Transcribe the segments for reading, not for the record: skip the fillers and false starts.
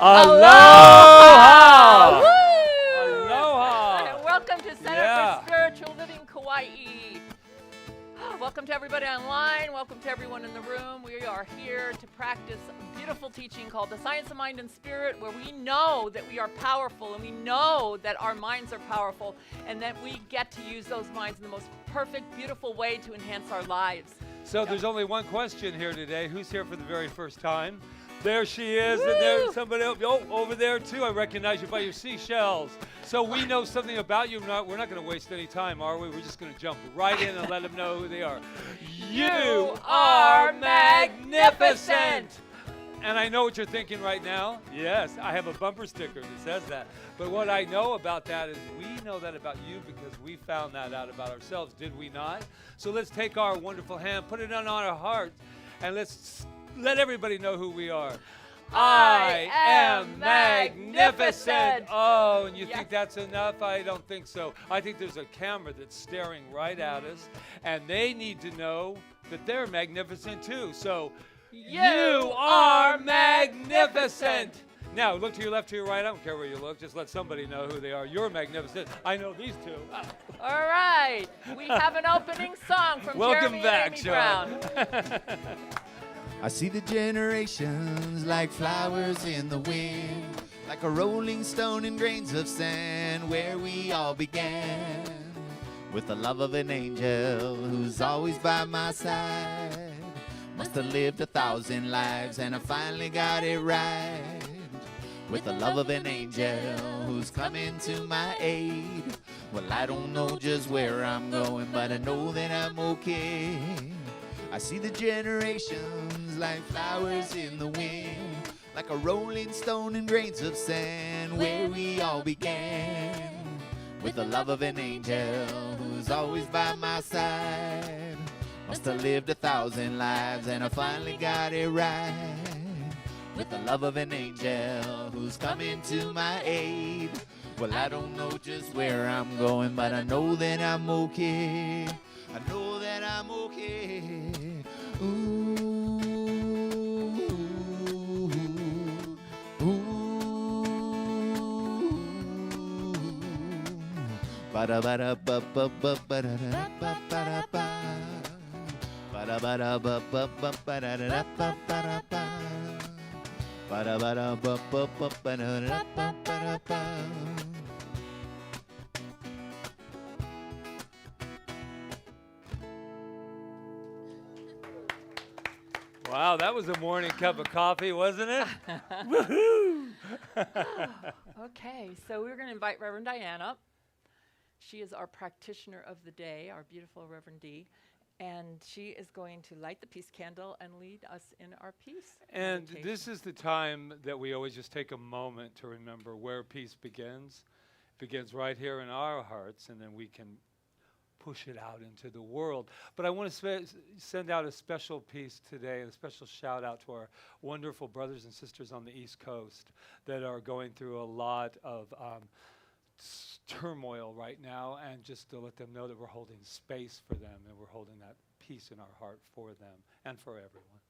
Aloha! Woo! Aloha! Welcome to Center for Spiritual Living Kauai. Welcome to everybody online. Welcome to everyone in the room. We are here to practice a beautiful teaching called The Science of Mind and Spirit, where we know that we are powerful and we know that our minds are powerful and that we get to use those minds in the most perfect, beautiful way to enhance our lives. So there's only one question here today. Who's here for the very first time? There she is, Woo! and there's somebody else. Oh, over there too. I recognize you by your seashells. So we know something about you. We're not going to waste any time, are we? We're just going to jump right in and let them know who they are. You are magnificent! And I know what you're thinking right now. Yes, I have a bumper sticker that says that. But what I know about that is we know that about you because we found that out about ourselves, did we not? So let's take our wonderful hand, put it on our heart, and let's let everybody know who we are. I am magnificent. Oh, and you Yes. think that's enough? I don't think so. I think there's a camera that's staring right at us, and they need to know that they're magnificent too. So, you are magnificent. Now, look to your left, to your right. I don't care where you look. Just let somebody know who they are. You're magnificent. I know these two. All right. We have an opening song from Welcome Jeremy back, and Amy Sean. Brown. I see the generations like flowers in the wind, like a rolling stone in grains of sand, where we all began with the love of an angel who's always by my side. Must have lived 1,000 lives and I finally got it right, with the love of an angel who's coming to my aid. Well, I don't know just where I'm going, but I know that I'm okay. I see the generations like flowers in the wind, like a rolling stone in grains of sand, where we all began with the love of an angel who's always by my side. Must have lived 1,000 lives and I finally got it right, with the love of an angel who's coming to my aid. Well, I don't know just where I'm going, but I know that I'm okay. I know that I'm okay. Ooh, ooh, ooh. Ba-da ba-da ba-ba-ba ba-da-da ba-ba-da-ba. Ba-da-ba-da ba-ba-ba ba-da-da ba-ba-da-ba. Ba-da-ba-da ba-ba-ba ba-da-da ba-ba-da-ba. Wow, that was a morning cup of coffee, wasn't it? Woohoo! Okay, so we're going to invite Reverend Diane up. She is our practitioner of the day, our beautiful Reverend D. And she is going to light the peace candle and lead us in our peace And meditation. this is the time that we always just take a moment to remember where peace begins. It begins right here in our hearts, and then we can push it out into the world. But I want to send out a special piece today, and a special shout out to our wonderful brothers and sisters on the East Coast that are going through a lot of turmoil right now, and just to let them know that we're holding space for them and we're holding that peace in our heart for them and for everyone.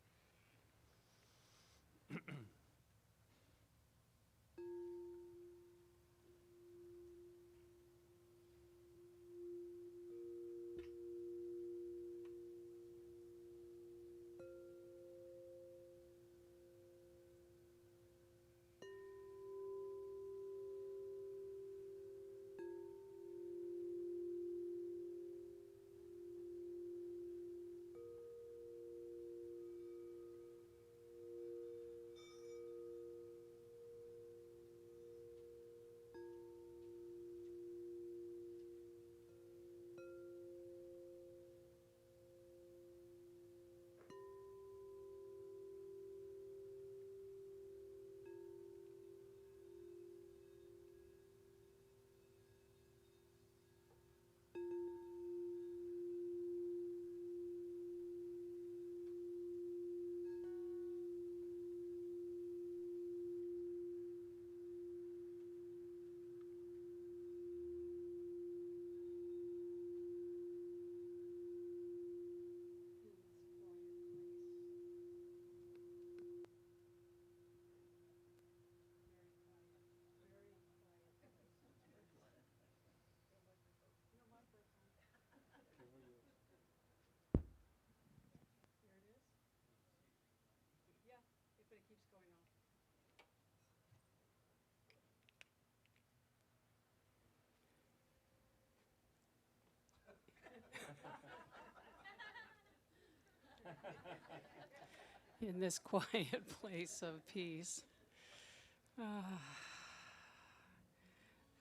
in this quiet place of peace.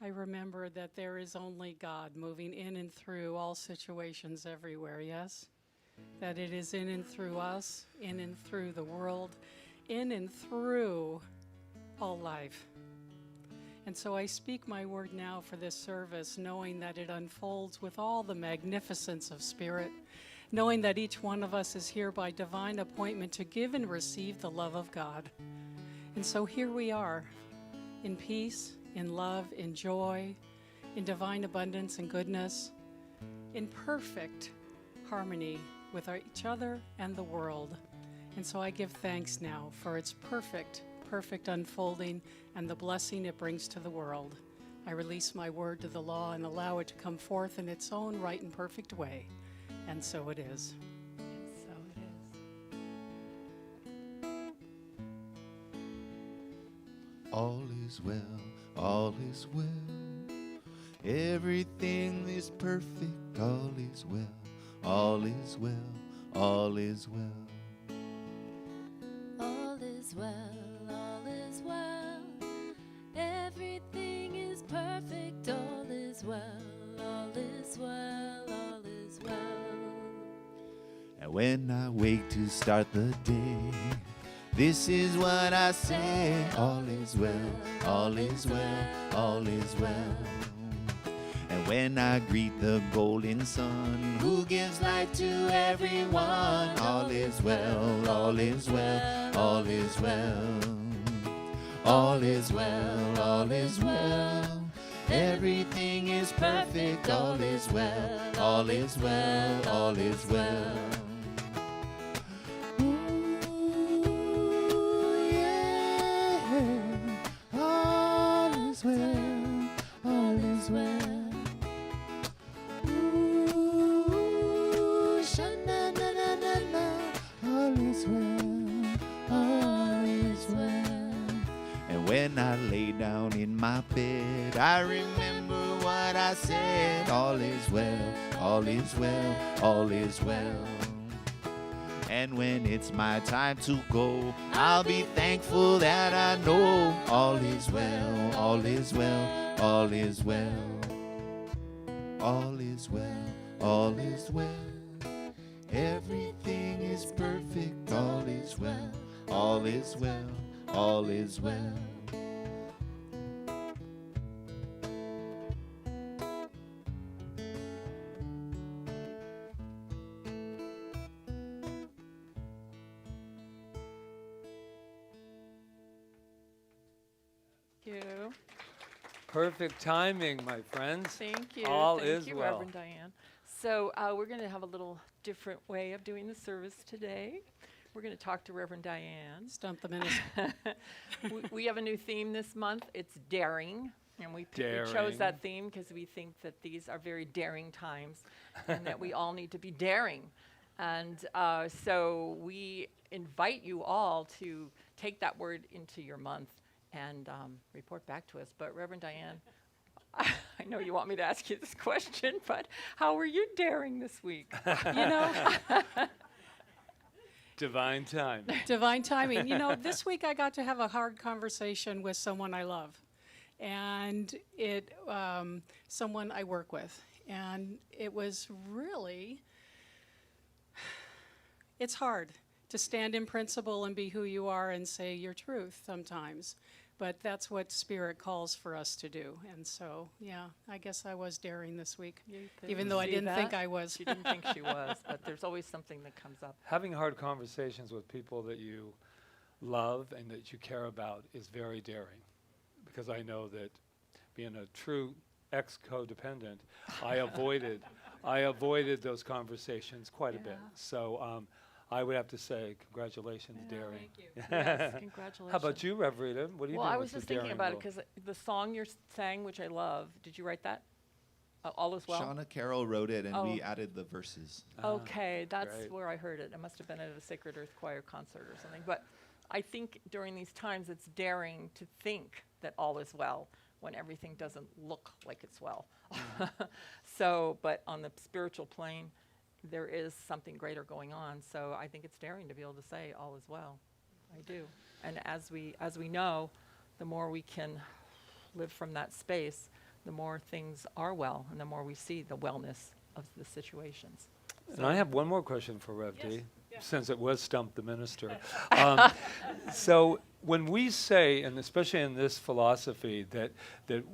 I remember that there is only God moving in and through all situations everywhere, yes? That it is in and through us, in and through the world, in and through all life. And so I speak my word now for this service, knowing that it unfolds with all the magnificence of Spirit, knowing that each one of us is here by divine appointment to give and receive the love of God. And so here we are, in peace, in love, in joy, in divine abundance and goodness, in perfect harmony with each other and the world. And so I give thanks now for its perfect unfolding and the blessing it brings to the world. I release my word to the law and allow it to come forth in its own right and perfect way. And so it is. And so it is. All is well, all is well. Everything is perfect, all is well, all is well, all is well. All is well, all is well. Everything is perfect, all is well, all is well, all is well. And when I wake to start the day, this is what I say. All is well, all is well, all is well. And when I greet the golden sun, who gives light to everyone, all is well, all is well, all is well. All is well, all is well. Everything is perfect, all is well, all is well, all is well. Ooh, yeah. All is well, all is well. Ooh, sha-na-na-na-na-na. All is well, all is well. And when I lay down in my bed, I remember what I said. All is well, all is well, all is well. And when it's my time to go, I'll be thankful that I know all is well, all is well, all is well. All is well, all is well. Everything is perfect, all is well, all is well, all is well. Thank you. Perfect timing, my friends. Thank you. All Thank is you, well. Reverend Diane. So we're going to have a little different way of doing the service today. We're going to talk to Reverend Diane. Stump the minister. We have a new theme this month. It's daring. And we chose Daring. that theme because we think that these are very daring times and that we all need to be daring. And so we invite you all to take that word into your month and report back to us. But Reverend Diane, I know you want me to ask you this question, but how are you daring this week? You know, Divine time. divine timing. You know, this week I got to have a hard conversation with someone I love, and someone I work with, and it was really, it's hard to stand in principle and be who you are and say your truth sometimes, but that's what Spirit calls for us to do. And so, yeah, I guess I was daring this week, even though I See didn't think that? I was. She didn't think she was, but there's always something that comes up. Having hard conversations with people that you love and that you care about is very daring, because I know that being a true ex-codependent, I avoided those conversations quite a bit. Yeah. So I would have to say congratulations, daring. Thank you. Yes, congratulations. How about you, Rev Rita? What are you Well, doing I with was the just thinking daring about it role? because the song you sang, which I love, did you write that? All is well? Shauna Carroll wrote it, and Oh. we added the verses. Okay, that's great. where I heard it. It must have been at a Sacred Earth Choir concert or something. But I think during these times it's daring to think that all is well when everything doesn't look like it's well. So, but on the spiritual plane, there is something greater going on. So I think it's daring to be able to say all is well. I do. And as we know, the more we can live from that space, the more things are well, and the more we see the wellness of the situations. And I have one more question for Rev D, since it was Stump the Minister. So when we say, and especially in this philosophy, that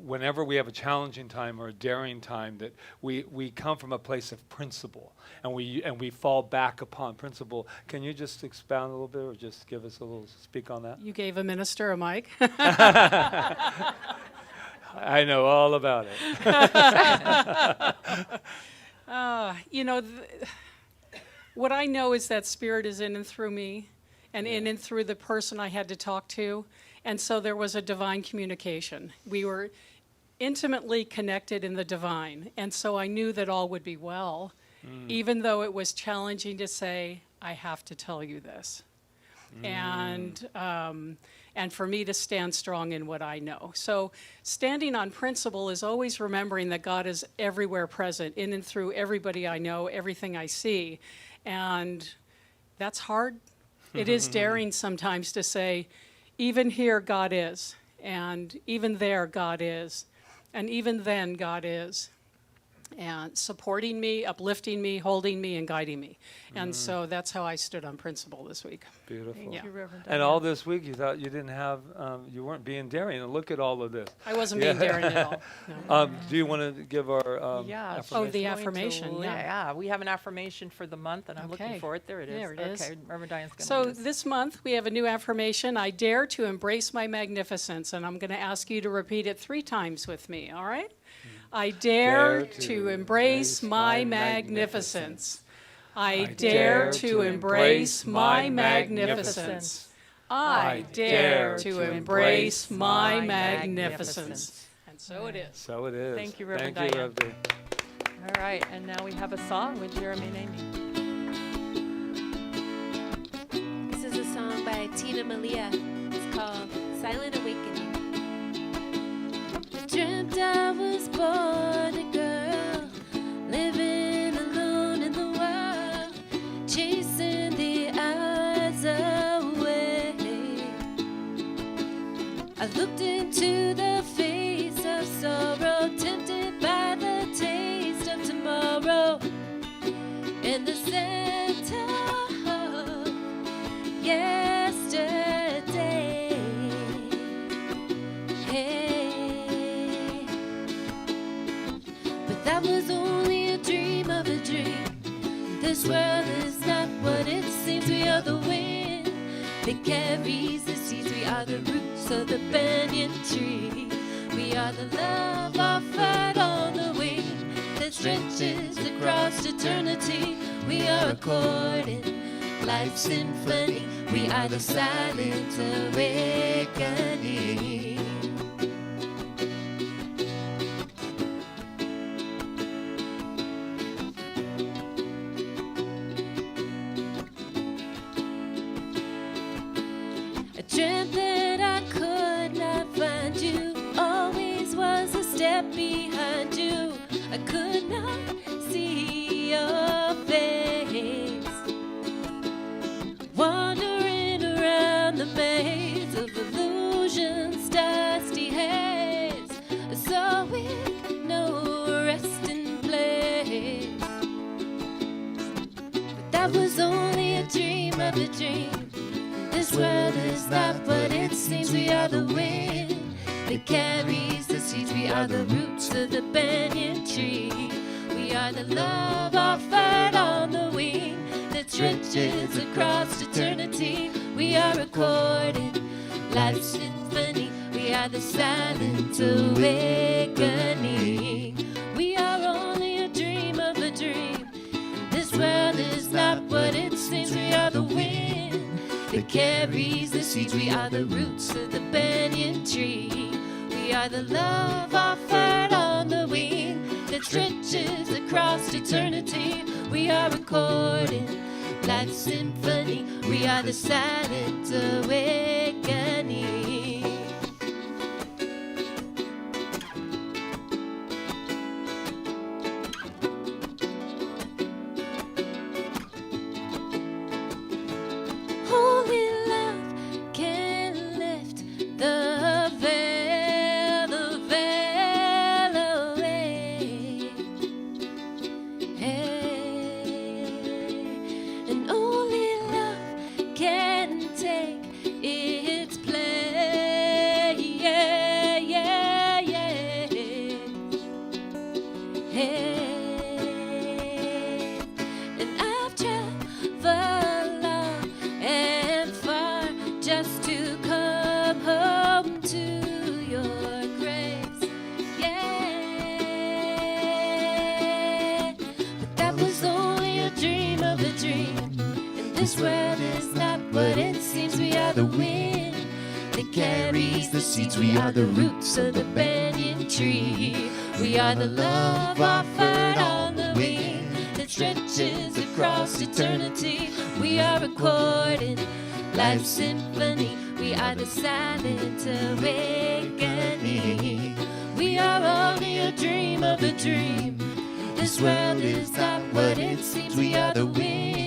whenever we have a challenging time or a daring time, that we come from a place of principle, and we fall back upon principle. Can you just expound a little bit, or just give us a little speak on that? You gave a minister a mic. I know all about it. What I know is that Spirit is in and through me, and in and through the person I had to talk to. And so there was a divine communication. We were intimately connected in the divine. And so I knew that all would be well, even though it was challenging to say, I have to tell you this. And for me to stand strong in what I know. So standing on principle is always remembering that God is everywhere present, in and through everybody I know, everything I see. And that's hard. It is daring sometimes to say, even here God is, and even there God is, and even then God is. And supporting me, uplifting me, holding me, and guiding me. And so that's how I stood on principle this week. Beautiful. Thank you, Reverend And Diane. all this week you thought you didn't have, you weren't being daring, and look at all of this. I wasn't being daring at all. No. Do you want to give our Yeah. affirmation? Oh, the Going to affirmation, yeah. we have an affirmation for the month, and I'm looking Okay. for it. There it is. There it is. Okay, Reverend Diane's going to So do this. this month, we have a new affirmation. I dare to embrace my magnificence. And I'm going to ask you to repeat it 3 times with me, all right? I dare to embrace my magnificence. I dare to embrace my magnificence. I dare to embrace my magnificence. And so it is. So it is. Thank you, Reverend Thank you, Diane. Rev D. All right, and now we have a song with Jeremy and Amy. This is a song by Tina Malia. It's called Silent Awakening. I dreamt I was born a girl, living alone in the world, chasing the eyes away. I looked into the face of sorrow, tempted by the taste of tomorrow, in the center of yesterday. Hey, but that was only a dream of a dream. This world is not what it seems. We are the wind that carries the seeds. We are the roots of the banyan tree. We are the love offered on the wing that stretches across eternity. We are a chord in life's symphony. We are the silent awakening. I dreamt that I could not find you, always was a step behind you. I could not see your face, wandering around the maze of illusions, dusty haze, so with no resting place. But that was only a dream of a dream. This world is not what it seems. We are the wind that carries the seeds. We are the roots of the banyan tree. We are the love offered on the wing that stretches across eternity. We are a chord in life's symphony. We are the silent awakening. We are only a dream of a dream. This world is not what it seems. We are the wind that carries the seeds. We are the roots of the banyan tree. We are the love offered on the wing that stretches across eternity. We are a chord in life's symphony. We are the silent awakening. This world is not what it seems. We are the wind that carries the seeds. We are the roots of the banyan tree. We are the love offered on the wing that stretches across eternity. We are recording life's symphony. We are the silent awakening. We are only a dream of a dream. This world is not what it seems. We are the wind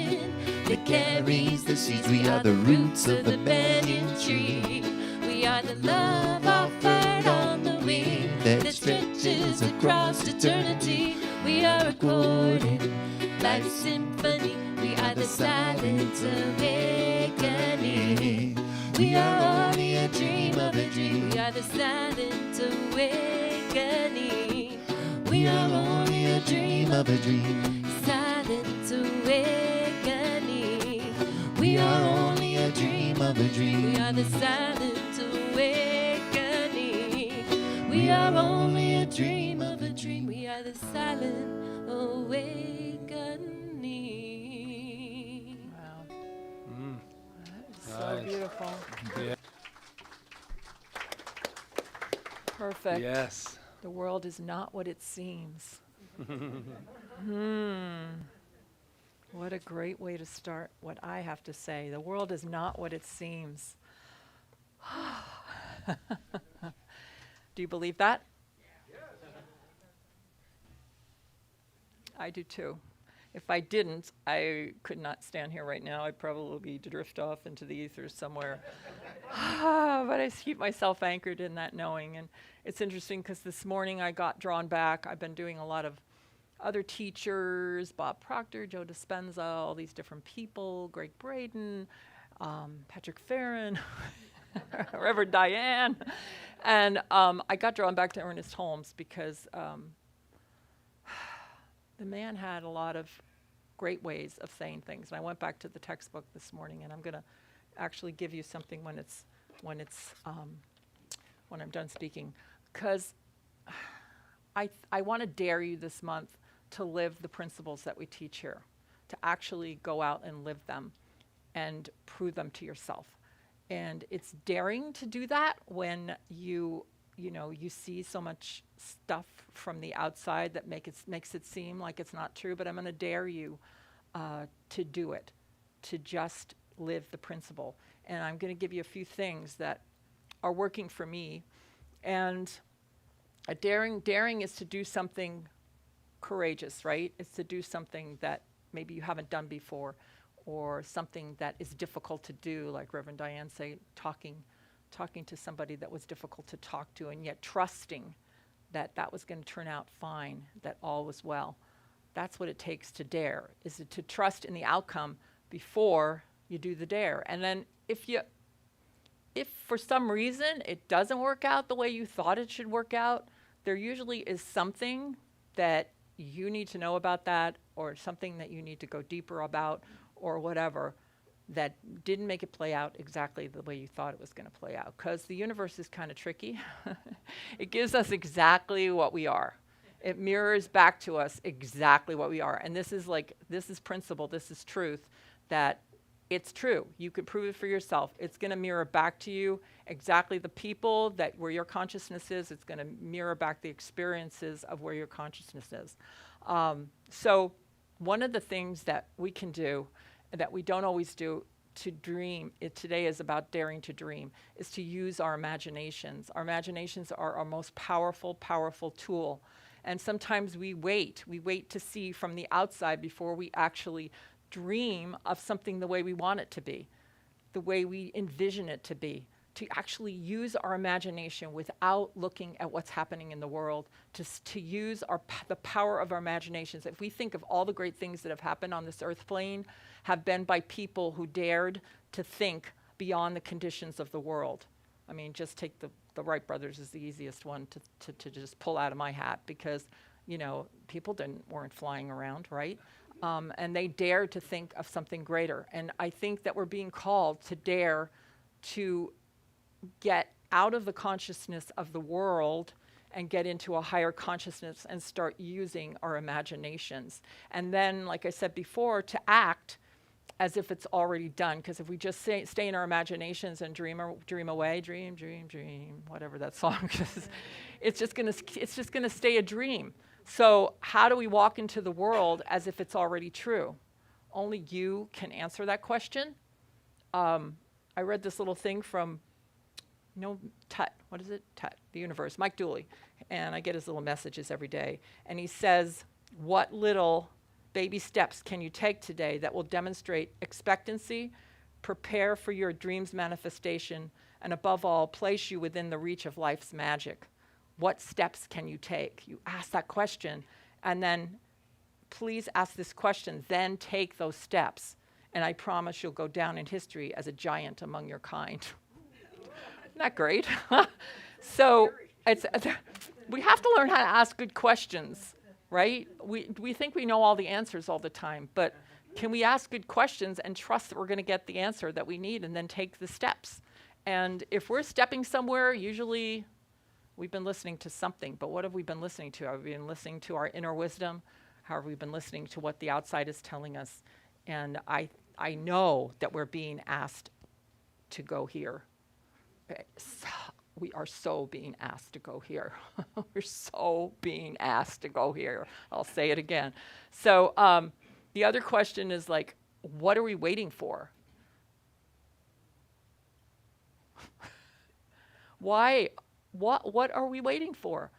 that carries the seeds. We are the roots of the banyan tree. We are the love offered on the wing that stretches across eternity. We are recording life's symphony. We are the silent awakening. We are only a dream of a dream. We are the silent awakening. We are only a dream of a dream. Silent awakening. We are only a dream of a dream. We are the silent awakening. We are only a dream of a dream. We are the silent awakening. Wow. Mm. So Nice. beautiful. Yeah. Perfect. Yes. The world is not what it seems. What a great way to start what I have to say. The world is not what it seems. Do you believe that? I do too. If I didn't, I could not stand here right now. I'd probably drift off into the ethers somewhere. But I keep myself anchored in that knowing. And it's interesting because this morning I got drawn back. I've been doing a lot of other teachers, Bob Proctor, Joe Dispenza, all these different people, Greg Braden, Patrick Feren, Reverend Diane. And I got drawn back to Ernest Holmes because the man had a lot of great ways of saying things. And I went back to the textbook this morning, and I'm going to actually give you something when I'm done speaking, because I want to dare you this month to live the principles that we teach here, to actually go out and live them and prove them to yourself. And it's daring to do that when you see so much stuff from the outside that makes it seem like it's not true, but I'm going to dare you to do it, to just live the principle. And I'm going to give you a few things that are working for me. And daring is to do something courageous, right? It's to do something that maybe you haven't done before, or something that is difficult to do, like Reverend Diane said, talking to somebody that was difficult to talk to, and yet trusting that that was going to turn out fine, that all was well. That's what it takes to dare, is to trust in the outcome before you do the dare. And then if for some reason it doesn't work out the way you thought it should work out, there usually is something that you need to know about that, or something that you need to go deeper about, or whatever, that didn't make it play out exactly the way you thought it was going to play out. Because the universe is kind of tricky. It gives us exactly what we are. It mirrors back to us exactly what we are. And this is principle, this is truth, that it's true. You could prove it for yourself. It's going to mirror back to you exactly the people that where your consciousness is. It's going to mirror back the experiences of where your consciousness is. So one of the things that we can do that we don't always do to dream, today is about daring to dream, is to use our imaginations. Our imaginations are our most powerful tool. And sometimes we wait to see from the outside before we actually dream of something the way we want it to be, the way we envision it to be, to actually use our imagination without looking at what's happening in the world, to use the power of our imaginations. If we think of all the great things that have happened on this earth plane, have been by people who dared to think beyond the conditions of the world. I mean, just take the Wright brothers is the easiest one to just pull out of my hat, because, people weren't flying around, right? And they dared to think of something greater. And I think that we're being called to dare to get out of the consciousness of the world and get into a higher consciousness and start using our imaginations. And then, like I said before, to act as if it's already done. Because if we just stay in our imaginations and dream away, dream, whatever that song is, it's just gonna stay a dream. So how do we walk into the world as if it's already true? Only you can answer that question. I read this little thing from, Tut, what is it? Tut, the universe, Mike Dooley. And I get his little messages every day. And he says, what little baby steps can you take today that will demonstrate expectancy, prepare for your dream's manifestation, and above all, place you within the reach of life's magic? What steps can you take? You ask that question, and then please ask this question, then take those steps. And I promise you'll go down in history as a giant among your kind. Isn't that great? So we have to learn how to ask good questions, right? We think we know all the answers all the time, but can we ask good questions and trust that we're going to get the answer that we need and then take the steps? And if we're stepping somewhere, usually we've been listening to something, but what have we been listening to? Have we been listening to our inner wisdom? How have we been listening to what the outside is telling us? And I know that we're being asked to go here. We are so being asked to go here. We're so being asked to go here. I'll say it again. So the other question is like, what are we waiting for? Why? What are we waiting for?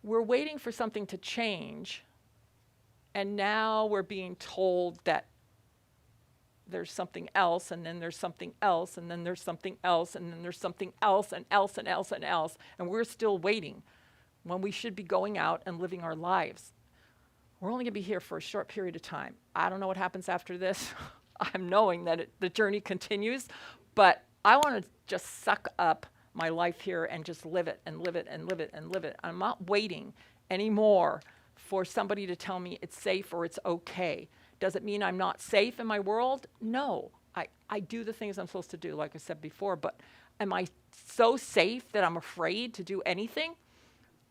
We're waiting for something to change, and now we're being told that there's something else, and then there's something else, and then there's something else, and then there's something else, and else, and else, and else, and we're still waiting when we should be going out and living our lives. We're only going to be here for a short period of time. I don't know what happens after this. I'm knowing that the journey continues, but I want to just suck up my life here and just live it and live it and live it and live it. I'm not waiting anymore for somebody to tell me it's safe or it's okay. Does it mean I'm not safe in my world? No. I do the things I'm supposed to do, like I said before, but am I so safe that I'm afraid to do anything?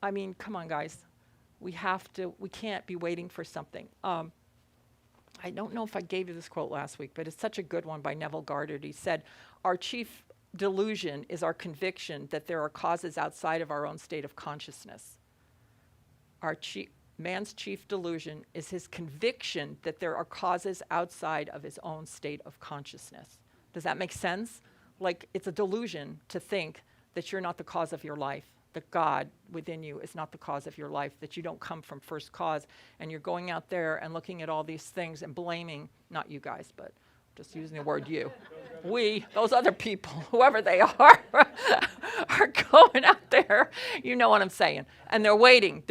I mean, come on, guys. We can't be waiting for something. I don't know if I gave you this quote last week, but it's such a good one by Neville Goddard. He said, our chief delusion is our conviction that there are causes outside of our own state of consciousness. Man's chief delusion is his conviction that there are causes outside of his own state of consciousness. Does that make sense? Like, it's a delusion to think that you're not the cause of your life, that God within you is not the cause of your life, that you don't come from first cause, and you're going out there and looking at all these things and blaming, not you guys, but just using the word you. We, those other people, whoever they are going out there, you know what I'm saying. And they're waiting,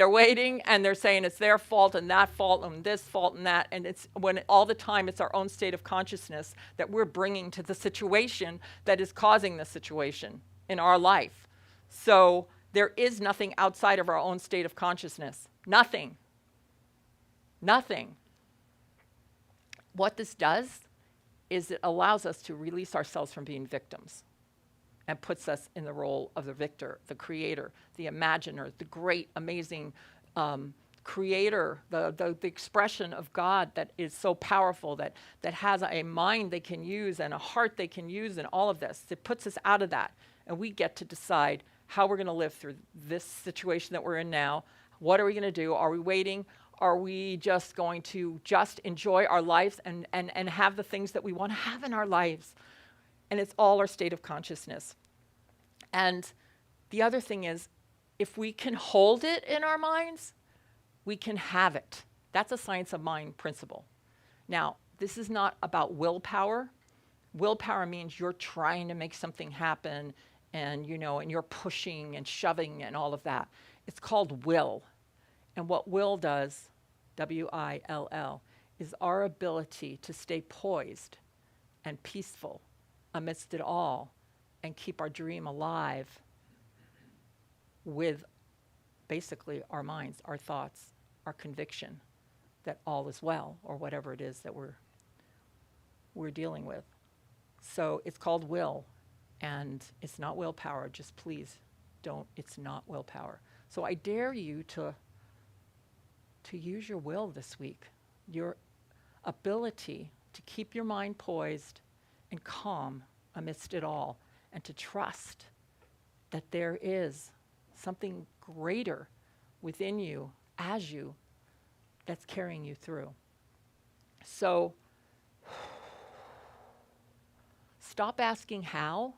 and they're saying it's their fault and that fault and this fault and that. And it's when all the time it's our own state of consciousness that we're bringing to the situation that is causing the situation in our life. So there is nothing outside of our own state of consciousness. Nothing. Nothing. What this does is it allows us to release ourselves from being victims and puts us in the role of the victor, the creator, the imaginer, the great, amazing creator, the expression of God that is so powerful, that has a mind they can use and a heart they can use and all of this. It puts us out of that, and we get to decide how we're going to live through this situation that we're in now. What are we going to do? Are we waiting? Are we just going to just enjoy our lives and have the things that we want to have in our lives? And it's all our state of consciousness. And the other thing is, if we can hold it in our minds, we can have it. That's a science of mind principle. Now, this is not about willpower. Willpower means you're trying to make something happen and you're pushing and shoving and all of that. It's called will. And what will does, W-I-L-L, is our ability to stay poised and peaceful amidst it all and keep our dream alive with basically our minds, our thoughts, our conviction that all is well, or whatever it is that we're dealing with. So it's called will, and it's not willpower. Just please don't, it's not willpower. So I dare you to to use your will this week, your ability to keep your mind poised and calm amidst it all, and to trust that there is something greater within you, as you, that's carrying you through. So stop asking how.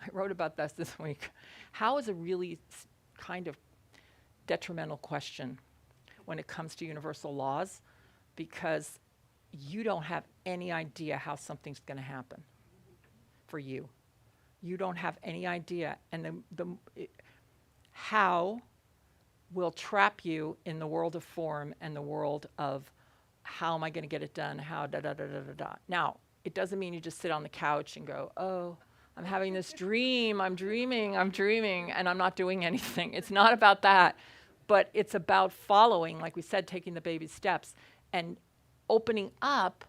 I wrote about this week. How is a really kind of detrimental question when it comes to universal laws, because you don't have any idea how something's going to happen for you. You don't have any idea. And how will trap you in the world of form and the world of how am I going to get it done, how da-da-da-da-da-da. Now, it doesn't mean you just sit on the couch and go, oh, I'm having this dream, I'm dreaming, and I'm not doing anything. It's not about that, but it's about following, like we said, taking the baby steps and opening up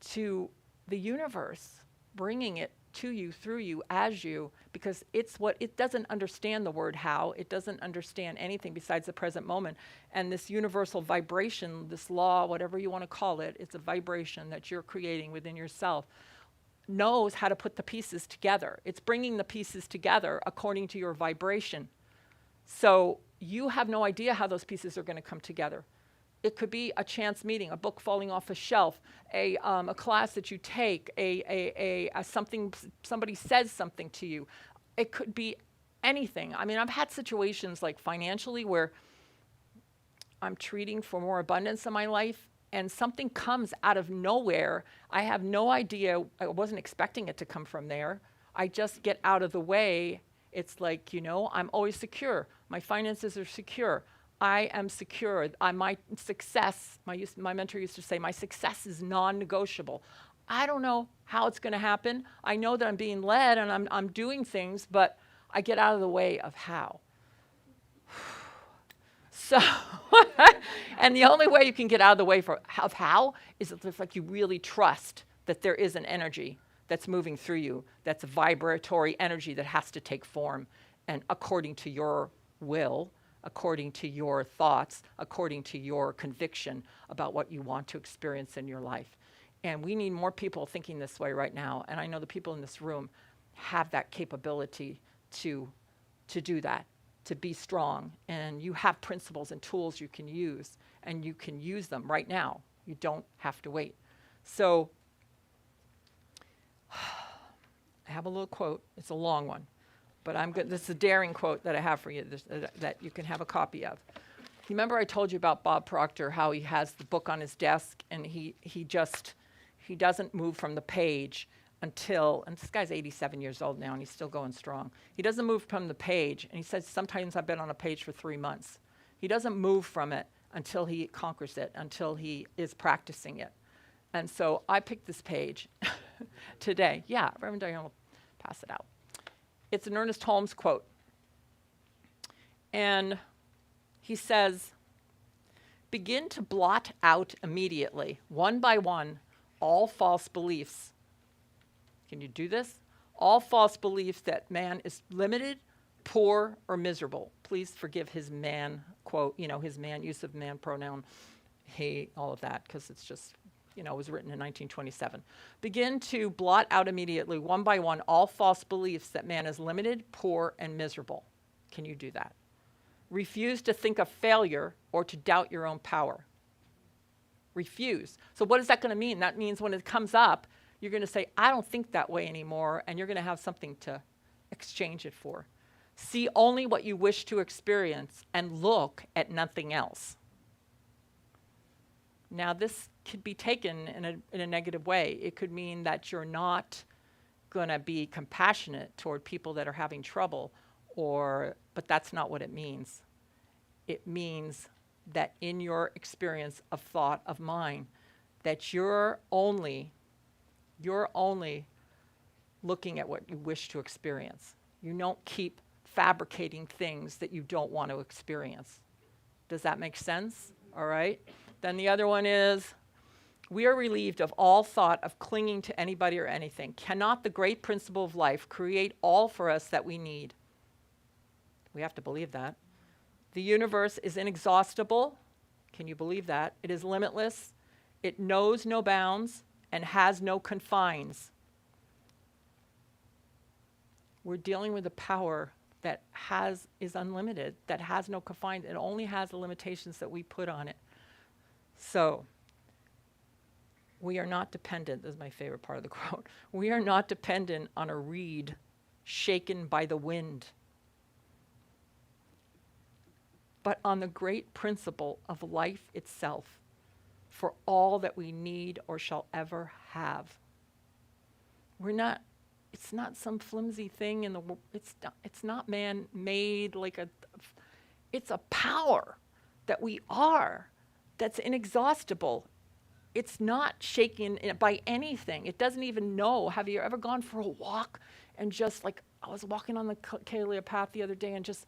to the universe, bringing it to you, through you, as you, because it doesn't understand the word how, it doesn't understand anything besides the present moment. And this universal vibration, this law, whatever you want to call it, it's a vibration that you're creating within yourself, knows how to put the pieces together. It's bringing the pieces together according to your vibration. So you have no idea how those pieces are going to come together. It could be a chance meeting, a book falling off a shelf, a class that you take, something, somebody says something to you. It could be anything. I mean, I've had situations like financially where I'm treating for more abundance in my life, and something comes out of nowhere. I have no idea. I wasn't expecting it to come from there. I just get out of the way. It's like, I'm always secure. My finances are secure. I am secure. My success, my mentor used to say, my success is non-negotiable. I don't know how it's going to happen. I know that I'm being led and I'm doing things, but I get out of the way of how. So, and the only way you can get out of the way of how is if like you really trust that there is an energy that's moving through you, that's a vibratory energy that has to take form, and according to your will, according to your thoughts, according to your conviction about what you want to experience in your life. And we need more people thinking this way right now. And I know the people in this room have that capability to do that, to be strong. And you have principles and tools you can use, and you can use them right now. You don't have to wait. So I have a little quote. It's a long one. But this is a daring quote that I have for you that you can have a copy of. You remember I told you about Bob Proctor, how he has the book on his desk and he doesn't move from the page until, and this guy's 87 years old now and he's still going strong. He doesn't move from the page, and he says, sometimes I've been on a page for 3 months. He doesn't move from it until he conquers it, until he is practicing it. And so I picked this page today. Yeah, Reverend Diane will pass it out. It's an Ernest Holmes quote. And he says, begin to blot out immediately, one by one, all false beliefs. Can you do this? All false beliefs that man is limited, poor, or miserable. Please forgive his man quote, his man, use of man pronoun, he, all of that, because it's just, it was written in 1927. Begin to blot out immediately, one by one, all false beliefs that man is limited, poor, and miserable. Can you do that? Refuse to think of failure or to doubt your own power. Refuse. So what is that going to mean? That means when it comes up, you're going to say, I don't think that way anymore, and you're going to have something to exchange it for. See only what you wish to experience and look at nothing else. Now, this could be taken in a negative way. It could mean that you're not going to be compassionate toward people that are having trouble, but that's not what it means. It means that in your experience of thought, of mind, that you're only looking at what you wish to experience. You don't keep fabricating things that you don't want to experience. Does that make sense? All right. Then the other one is, we are relieved of all thought of clinging to anybody or anything. Cannot the great principle of life create all for us that we need? We have to believe that. The universe is inexhaustible, Can you believe that? It is limitless. It knows no bounds and has no confines. We're dealing with a power that is unlimited, that has no confines. It only has the limitations that we put on it. So, we are not dependent, this is my favorite part of the quote, we are not dependent on a reed shaken by the wind, but on the great principle of life itself for all that we need or shall ever have. It's not some flimsy thing in the world. It's not man-made it's a power that we are, that's inexhaustible. It's not shaken by anything. It doesn't even know. Have you ever gone for a walk and just I was walking on the Kauai path the other day and just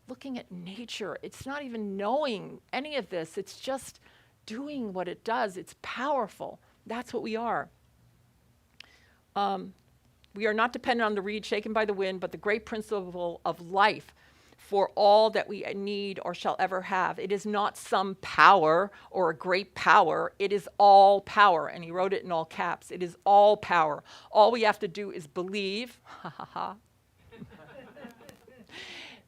looking at nature. It's not even knowing any of this. It's just doing what it does. It's powerful. That's what we are. We are not dependent on the reed shaken by the wind, but the great principle of life for all that we need or shall ever have. It is not some power or a great power. It is all power. And he wrote it in all caps. It is all power. All we have to do is believe.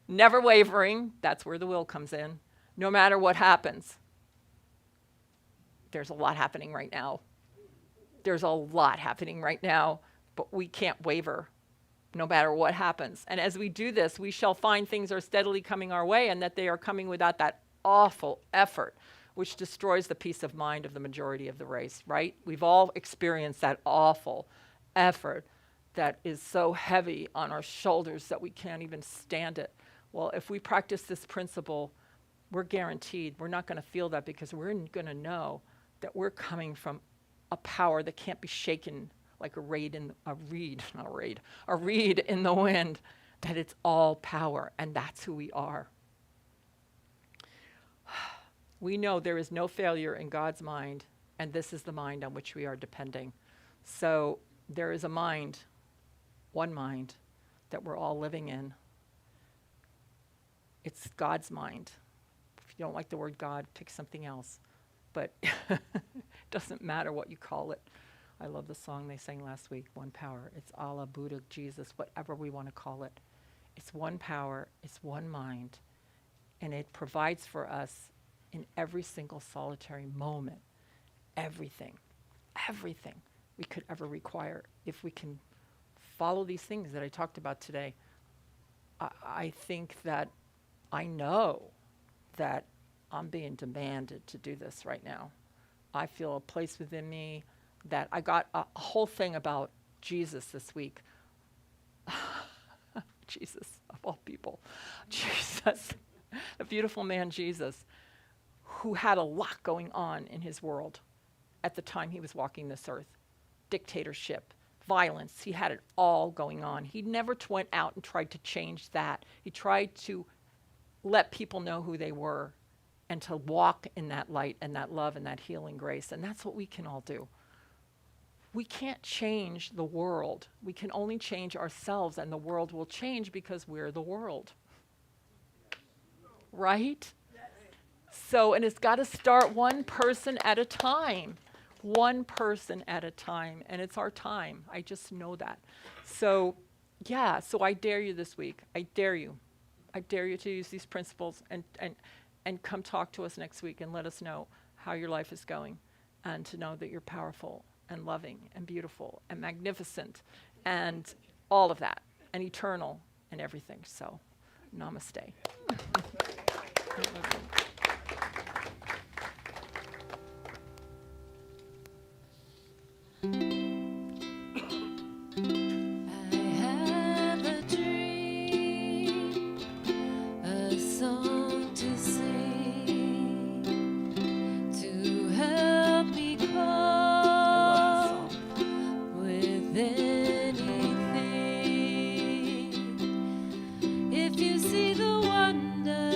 Never wavering. That's where the will comes in. No matter what happens. There's a lot happening right now. There's a lot happening right now, but we can't waver no matter what happens. And as we do this, we shall find things are steadily coming our way and that they are coming without that awful effort, which destroys the peace of mind of the majority of the race, right? We've all experienced that awful effort that is so heavy on our shoulders that we can't even stand it. Well, if we practice this principle, we're guaranteed we're not going to feel that, because we're going to know that we're coming from a power that can't be shaken like a reed in the wind, that it's all power, and that's who we are. We know there is no failure in God's mind, and this is the mind on which we are depending. So there is a mind, one mind, that we're all living in. It's God's mind. If you don't like the word God, pick something else. But it doesn't matter what you call it. I love the song they sang last week, One Power. It's Allah, Buddha, Jesus, whatever we want to call it. It's one power, it's one mind, and it provides for us in every single solitary moment everything we could ever require. If we can follow these things that I talked about today, I think that I know that I'm being demanded to do this right now. I feel a place within me that I got a whole thing about Jesus this week. Jesus, of all people. Jesus, the beautiful man Jesus, who had a lot going on in his world at the time he was walking this earth. Dictatorship, violence, he had it all going on. He never went out and tried to change that. He tried to let people know who they were and to walk in that light and that love and that healing grace. And that's what we can all do. We can't change the world. We can only change ourselves, and the world will change because we're the world. Right? So, and it's got to start one person at a time. One person at a time. And it's our time. I just know that. So, yeah, so I dare you this week. I dare you. I dare you to use these principles and come talk to us next week and let us know how your life is going, and to know that you're powerful and loving and beautiful and magnificent and all of that, and eternal and everything. So, namaste. If you see the wonder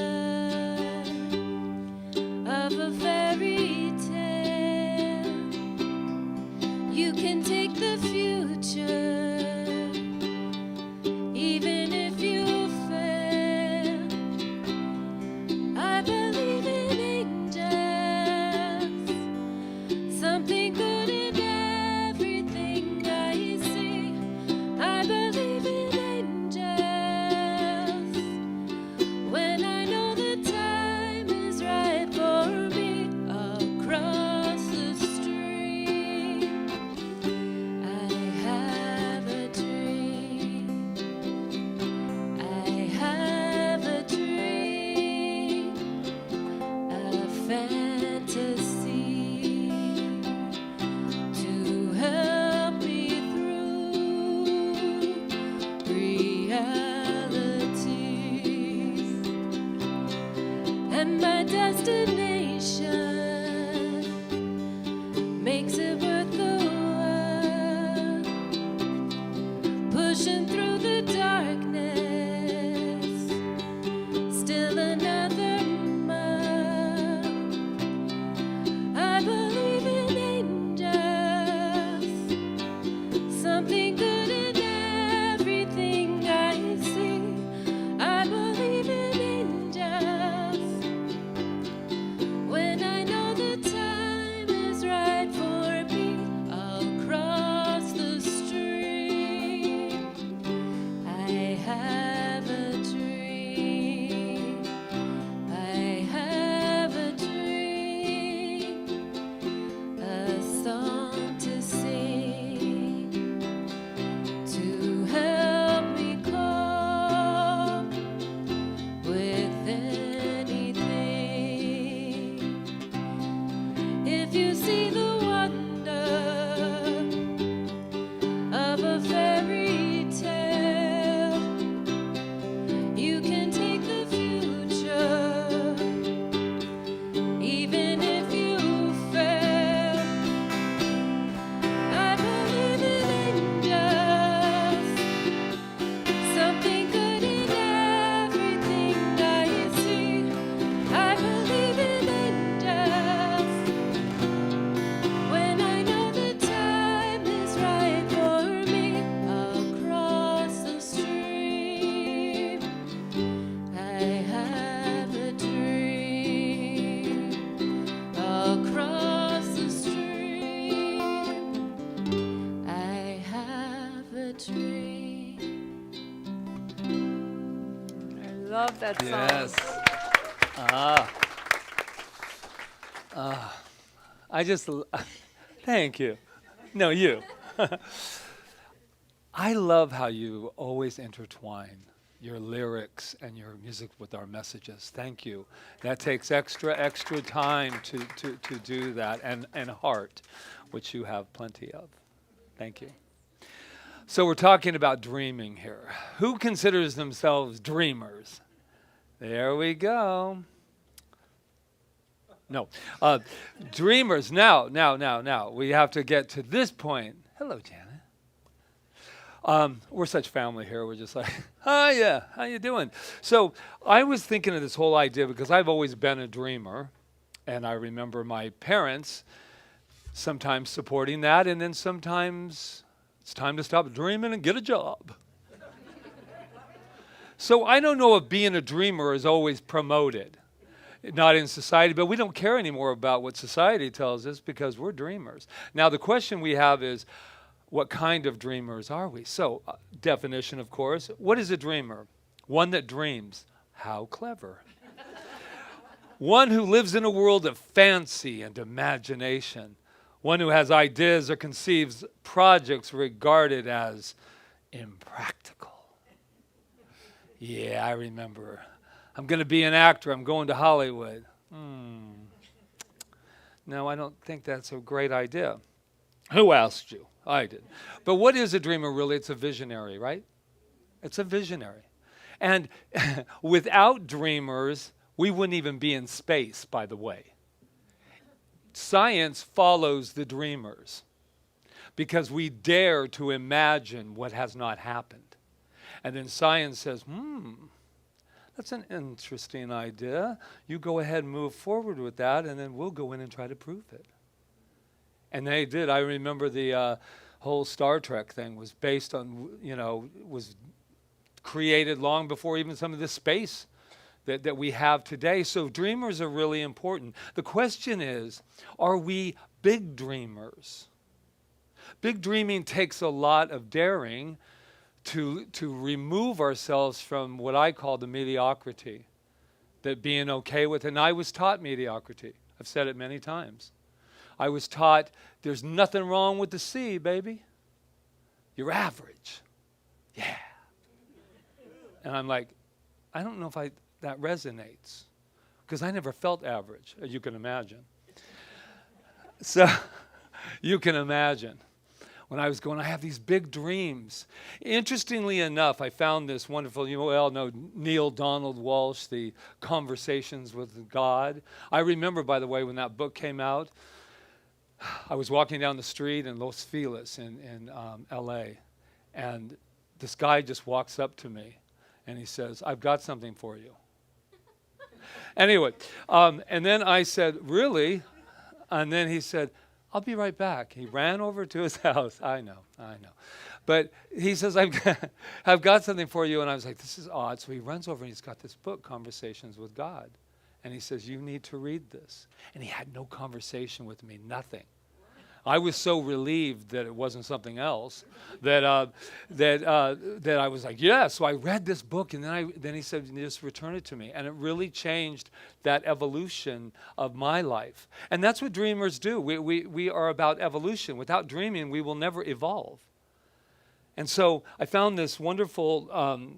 fantasy to help me through realities, and my destination makes it worth the while, pushing through the darkness, still another mile. I believe in angels, something good in everything I see. I believe in angels when I know the time is right for me. I'll cross the stream. I have a dream. I have a dream, a song to sing to help me cope with anything. If you see the wonder of a fairy tale, you can take the future, even if you fail. I believe in angels, something good in everything I see. I believe in angels when I know the time is right for me. I'll cross the stream. I have a dream. I'll cross the stream. I have a dream. I love that song. Yes. I just, thank you. No, you. I love how you always intertwine your lyrics and your music with our messages. Thank you. That takes extra time to do that, and heart, which you have plenty of. Thank you. So we're talking about dreaming here. Who considers themselves dreamers? There we go. No. Dreamers. Now. We have to get to this point. Hello, Janet. We're such family here. We're just like, hi, yeah, how you doing? So I was thinking of this whole idea because I've always been a dreamer. And I remember my parents sometimes supporting that. And then sometimes it's time to stop dreaming and get a job. So I don't know if being a dreamer is always promoted. Not in society, but we don't care anymore about what society tells us because we're dreamers. Now, the question we have is, what kind of dreamers are we? So, definition, of course. What is a dreamer? One that dreams. How clever. One who lives in a world of fancy and imagination. One who has ideas or conceives projects regarded as impractical. Yeah, I remember. I'm going to be an actor. I'm going to Hollywood. No, I don't think that's a great idea. Who asked you? I did. But what is a dreamer really? It's a visionary, right? It's a visionary. And without dreamers, we wouldn't even be in space, by the way. Science follows the dreamers because we dare to imagine what has not happened. And then science says, that's an interesting idea. You go ahead and move forward with that, and then we'll go in and try to prove it. And they did. I remember the whole Star Trek thing was based on, was created long before even some of the space that we have today. So dreamers are really important. The question is, are we big dreamers? Big dreaming takes a lot of daring to remove ourselves from what I call the mediocrity, that being okay with. And I was taught mediocrity. I've said it many times. I was taught there's nothing wrong with the sea, baby. You're average. Yeah. And I'm like, I don't know if that resonates, because I never felt average, as you can imagine. So you can imagine. When I was going, I have these big dreams. Interestingly enough, I found this wonderful, you all know Neil Donald Walsh, the Conversations with God. I remember, by the way, when that book came out, I was walking down the street in Los Feliz in L.A., and this guy just walks up to me, and he says, "I've got something for you." Anyway, and then I said, "Really?" And then he said, "I'll be right back." He ran over to his house. I know. But he says, I've got something for you. And I was like, this is odd. So he runs over and he's got this book, Conversations with God. And he says, you need to read this. And he had no conversation with me, nothing. I was so relieved that it wasn't something else that I was like, yeah. So I read this book, and then he said, just return it to me. And it really changed that evolution of my life. And that's what dreamers do. We are about evolution. Without dreaming, we will never evolve. And so I found this wonderful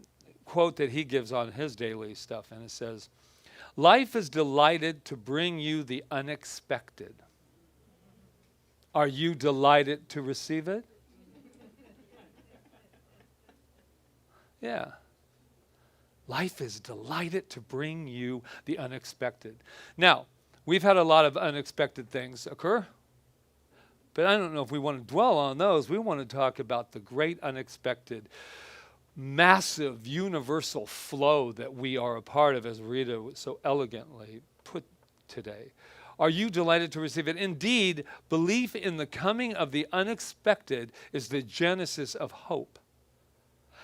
quote that he gives on his daily stuff, and it says, life is delighted to bring you the unexpected. Are you delighted to receive it? Yeah. Life is delighted to bring you the unexpected. Now, we've had a lot of unexpected things occur, but I don't know if we want to dwell on those. We want to talk about the great unexpected, massive, universal flow that we are a part of, as Rita so elegantly put today. Are you delighted to receive it? Indeed, belief in the coming of the unexpected is the genesis of hope.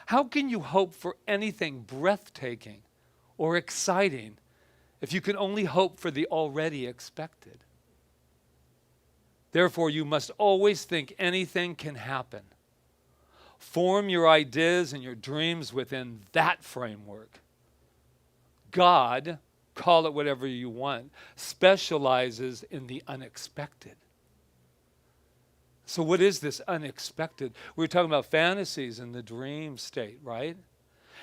How can you hope for anything breathtaking or exciting if you can only hope for the already expected? Therefore, you must always think anything can happen. Form your ideas and your dreams within that framework. God, call it whatever you want, specializes in the unexpected. So what is this unexpected? We were talking about fantasies in the dream state, right?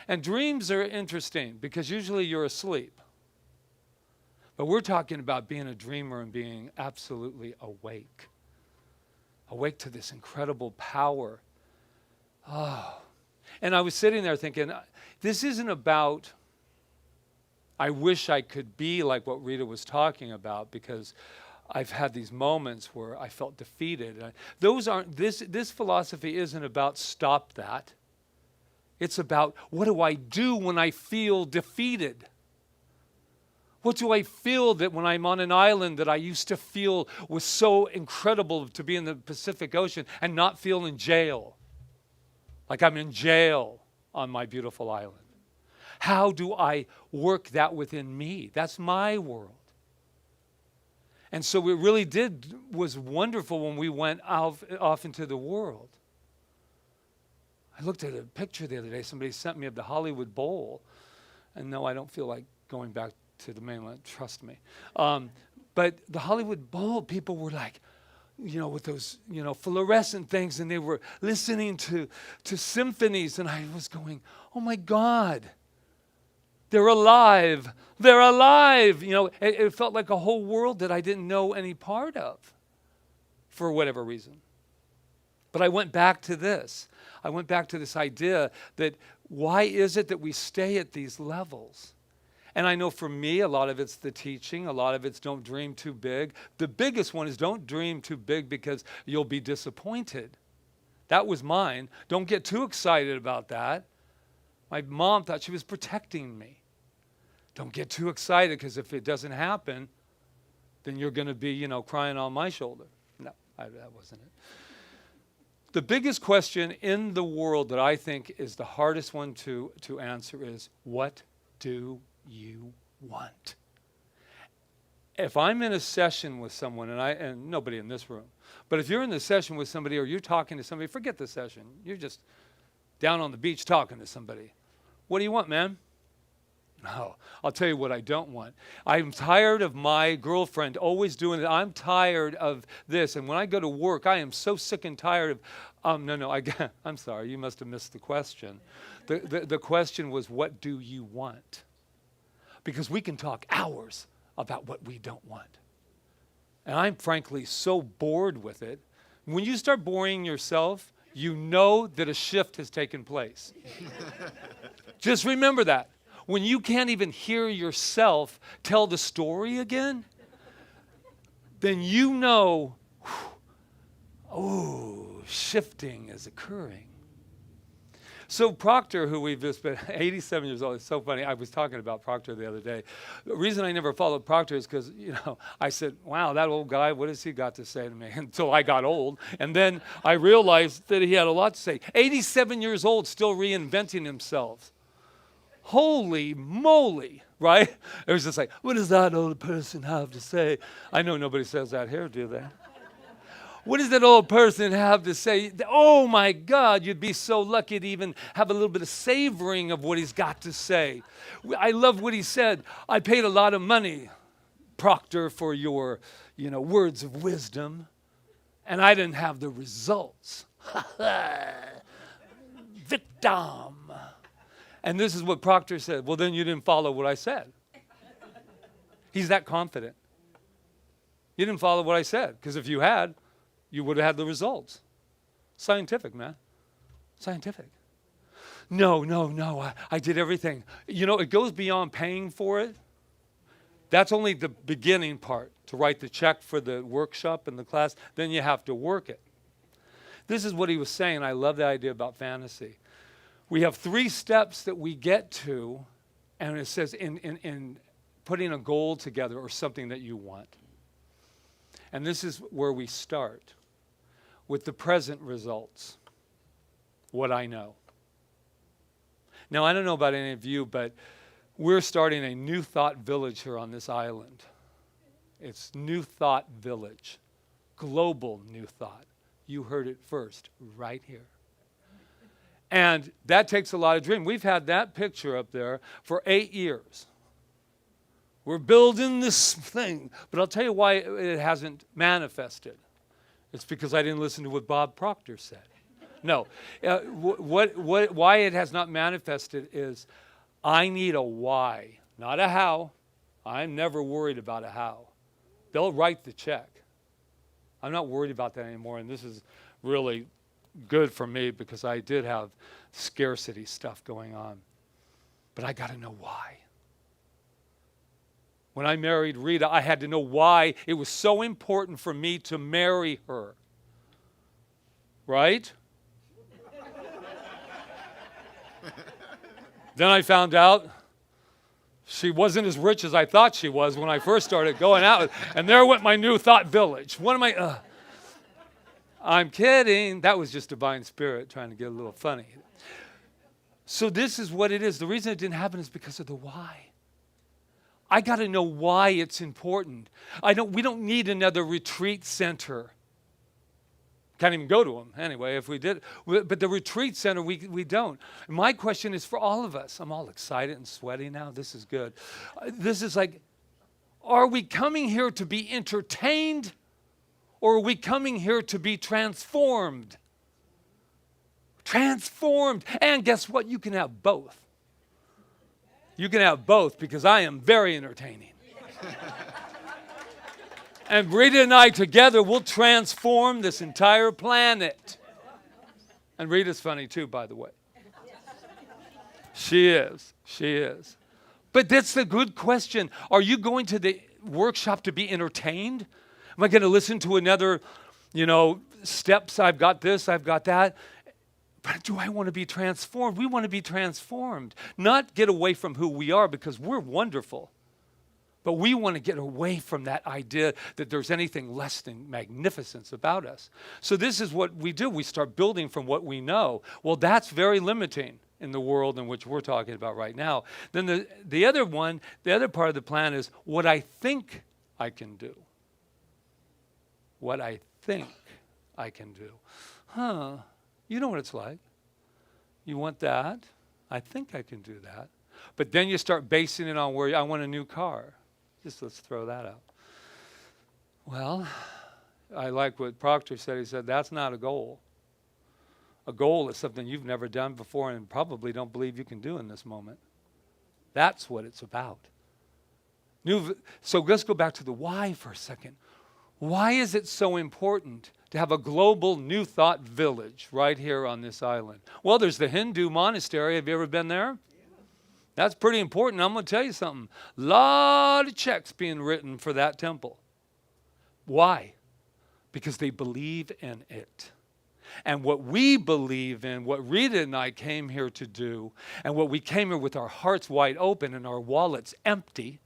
And dreams are interesting because usually you're asleep. But we're talking about being a dreamer and being absolutely awake. Awake to this incredible power. Oh. And I was sitting there thinking, this isn't about, I wish I could be like what Rita was talking about, because I've had these moments where I felt defeated. This philosophy isn't about stop that. It's about, what do I do when I feel defeated? What do I feel that when I'm on an island that I used to feel was so incredible to be in the Pacific Ocean and not feel in jail? Like I'm in jail on my beautiful island. How do I work that within me? That's my world. And so it really was wonderful when we went off into the world. I looked at a picture the other day. Somebody sent me of the Hollywood Bowl. And no, I don't feel like going back to the mainland, trust me. But the Hollywood Bowl, people were like, with those, fluorescent things, and they were listening to symphonies, and I was going, oh my God, they're alive. They're alive. It felt like a whole world that I didn't know any part of for whatever reason. But I went back to this. I went back to this idea that why is it that we stay at these levels? And I know for me, a lot of it's the teaching. A lot of it's don't dream too big. The biggest one is don't dream too big because you'll be disappointed. That was mine. Don't get too excited about that. My mom thought she was protecting me. Don't get too excited because if it doesn't happen, then you're going to be, crying on my shoulder. No, that wasn't it. The biggest question in the world that I think is the hardest one to answer is, what do you want? If I'm in a session with someone, and nobody in this room, but if you're in the session with somebody or you're talking to somebody, forget the session. You're just down on the beach talking to somebody. What do you want, man? No, I'll tell you what I don't want. I'm tired of my girlfriend always doing it. I'm tired of this. And when I go to work, I am so sick and tired of, I'm sorry, you must have missed the question. The question was, what do you want? Because we can talk hours about what we don't want. And I'm frankly so bored with it. When you start boring yourself, you know that a shift has taken place. Just remember that. When you can't even hear yourself tell the story again, then you know, shifting is occurring. So Proctor, who we've just been 87 years old, it's so funny. I was talking about Proctor the other day. The reason I never followed Proctor is because, I said, wow, that old guy, what has he got to say to me? Until I got old. And then I realized that he had a lot to say. 87 years old, still reinventing himself. Holy moly, right? It was just like, what does that old person have to say? I know nobody says that here, do they? What does that old person have to say? Oh my God, you'd be so lucky to even have a little bit of savoring of what he's got to say. I love what he said. I paid a lot of money, Proctor, for your, words of wisdom, and I didn't have the results. Victim. And this is what Proctor said. Well, then you didn't follow what I said. He's that confident. You didn't follow what I said, because if you had, you would have had the results. Scientific, man. Scientific. No, I did everything. It goes beyond paying for it. That's only the beginning part, to write the check for the workshop and the class. Then you have to work it. This is what he was saying. I love the idea about fantasy. We have 3 steps that we get to, and it says in putting a goal together or something that you want. And this is where we start, with the present results, what I know. Now, I don't know about any of you, but we're starting a New Thought Village here on this island. It's New Thought Village, global New Thought. You heard it first, right here. And that takes a lot of dream. We've had that picture up there for 8 years. We're building this thing, but I'll tell you why it hasn't manifested. It's because I didn't listen to what Bob Proctor said. No, why it has not manifested is I need a why, not a how. I'm never worried about a how. They'll write the check. I'm not worried about that anymore, and this is really good for me because I did have scarcity stuff going on. But I got to know why. When I married Rita, I had to know why it was so important for me to marry her. Right? Then I found out she wasn't as rich as I thought she was when I first started going out. And there went my New Thought Village. What am I? I'm kidding. That was just divine spirit trying to get a little funny. So this is what it is. The reason it didn't happen is because of the why. I got to know why it's important. We don't need another retreat center. Can't even go to them anyway if we did. But the retreat center, we don't. My question is for all of us. I'm all excited and sweaty now. This is good. This is like, are we coming here to be entertained, or are we coming here to be transformed? Transformed. And guess what? You can have both. You can have both because I am very entertaining. And Rita and I together will transform this entire planet. And Rita's funny too, by the way. She is. But that's the good question. Are you going to the workshop to be entertained? Am I going to listen to another, steps? I've got this, I've got that. But do I want to be transformed? We want to be transformed, not get away from who we are because we're wonderful. But we want to get away from that idea that there's anything less than magnificence about us. So this is what we do. We start building from what we know. Well, that's very limiting in the world in which we're talking about right now. Then the other part of the plan is what I think I can do. What I think I can do. You know what it's like. You want that? I think I can do that. But then you start basing it on where I want a new car. Just let's throw that out. Well, I like what Proctor said. He said, that's not a goal. A goal is something you've never done before and probably don't believe you can do in this moment. That's what it's about. So let's go back to the why for a second. Why is it so important to have a global New Thought village right here on this island? Well, there's the Hindu monastery. Have you ever been there? That's pretty important. I'm going to tell you something. A lot of checks being written for that temple. Why? Because they believe in it. And what we believe in, what Rita and I came here to do, and what we came here with our hearts wide open and our wallets empty,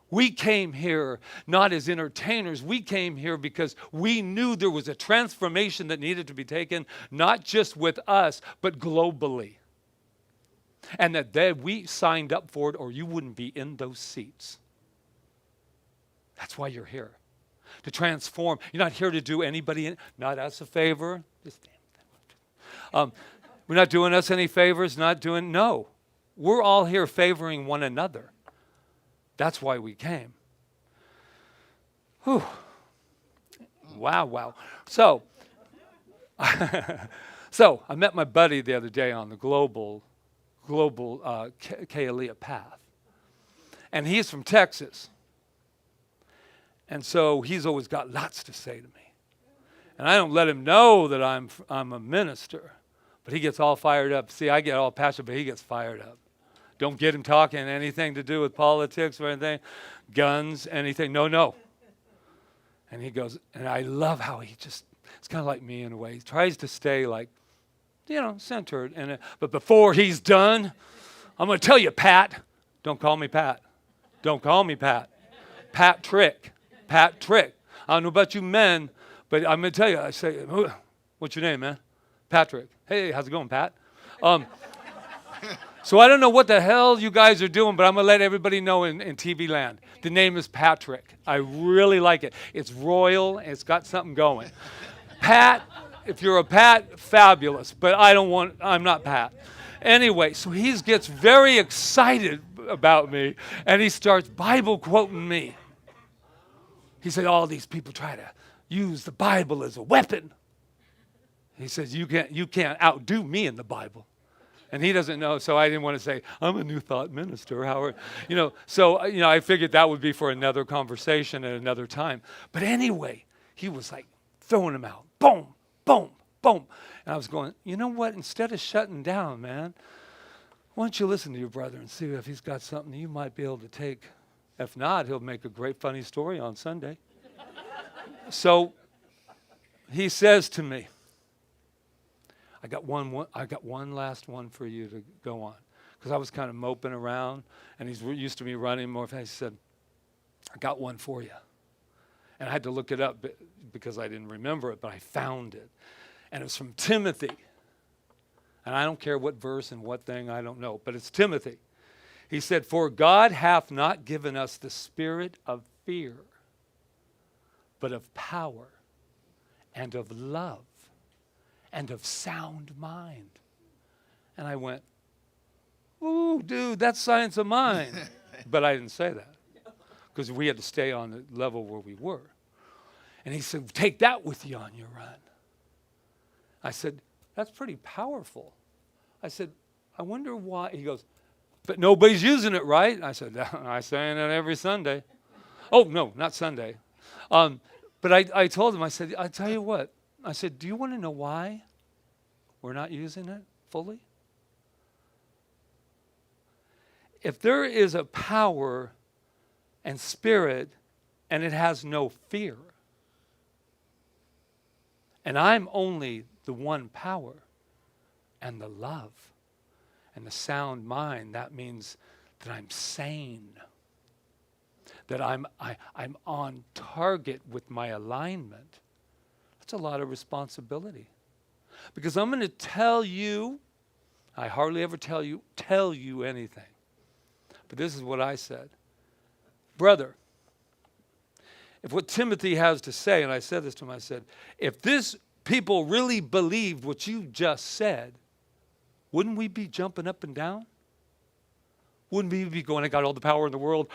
we came here not as entertainers. We came here because we knew there was a transformation that needed to be taken, not just with us, but globally. And that we signed up for it or you wouldn't be in those seats. That's why you're here. To transform. You're not here to do anybody, not us a favor. We're not doing us any favors, no. We're all here favoring one another. That's why we came. Whew. Wow. So, I met my buddy the other day on the global Kauai path. And he's from Texas. And so he's always got lots to say to me. And I don't let him know that I'm a minister. But he gets all fired up. See, I get all passionate, but he gets fired up. Don't get him talking anything to do with politics or anything, guns, anything. No. And he goes, and I love how he just, it's kind of like me in a way. He tries to stay like, centered. But before he's done, I'm going to tell you, Pat. Don't call me Pat. Don't call me Pat. Pat Trick. I don't know about you men, but I'm going to tell you, I say, what's your name, man? Patrick. Hey, how's it going, Pat? So I don't know what the hell you guys are doing, but I'm going to let everybody know in TV land. The name is Patrick. I really like it. It's royal, and it's got something going. Pat, if you're a Pat, fabulous, but I'm not Pat. Anyway, so he gets very excited about me, and he starts Bible quoting me. He said, all these people try to use the Bible as a weapon. He says, you can't outdo me in the Bible. And he doesn't know, so I didn't want to say, I'm a New Thought minister, Howard. I figured that would be for another conversation at another time. But anyway, he was like throwing them out. Boom, boom, boom. And I was going, you know what? Instead of shutting down, man, why don't you listen to your brother and see if he's got something you might be able to take. If not, he'll make a great funny story on Sunday. So he says to me, I got one last one for you to go on. Because I was kind of moping around, and he's used to me running more. He said, I got one for you. And I had to look it up because I didn't remember it, but I found it. And it was from Timothy. And I don't care what verse and what thing, I don't know, but it's Timothy. He said, for God hath not given us the spirit of fear, but of power and of love and of sound mind. And I went, ooh, dude, that's science of mind. But I didn't say that because we had to stay on the level where we were. And he said, take that with you on your run. I said, that's pretty powerful. I said, I wonder why. He goes, but nobody's using it, right? I said, I'm saying it every Sunday. Oh, no, not Sunday. But I told him, I said, I tell you what. I said, do you want to know why we're not using it fully? If there is a power and spirit and it has no fear, and I'm only the one power and the love and the sound mind, that means that I'm sane, that I'm on target with my alignment. That's a lot of responsibility. Because I'm going to tell you, I hardly ever tell you anything. But this is what I said. Brother, if what Timothy has to say, and I said this to him, I said, if this people really believed what you just said, wouldn't we be jumping up and down? Wouldn't we be going, I got all the power in the world.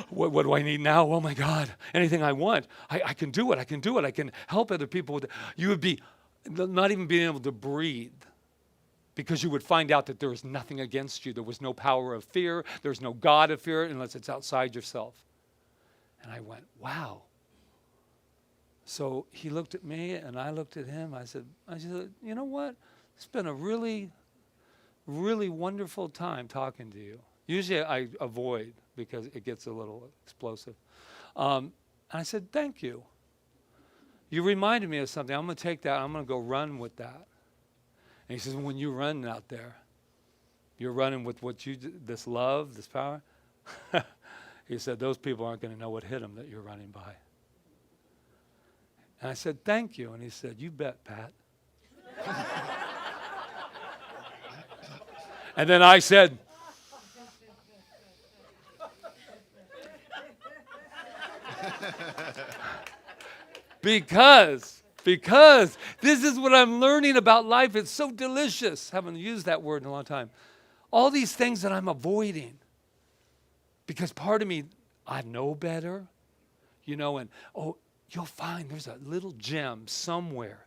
What do I need now? Oh my God, anything I want. I can do it. I can help other people with it. You would be not even being able to breathe because you would find out that there was nothing against you. There was no power of fear. There's no God of fear unless it's outside yourself. And I went, wow. So he looked at me and I looked at him. I said, you know what? It's been a really, really wonderful time talking to you. Usually I avoid because it gets a little explosive. And I said, thank you. You reminded me of something. I'm going to take that. I'm going to go run with that. And he says, when you run out there, you're running with what you do, this love, this power. He said, those people aren't going to know what hit them that you're running by. And I said, thank you. And he said, you bet, Pat. And then I said, because this is what I'm learning about life. It's so delicious. Haven't used that word in a long time. All these things that I'm avoiding. Because part of me, I know better, and you'll find there's a little gem somewhere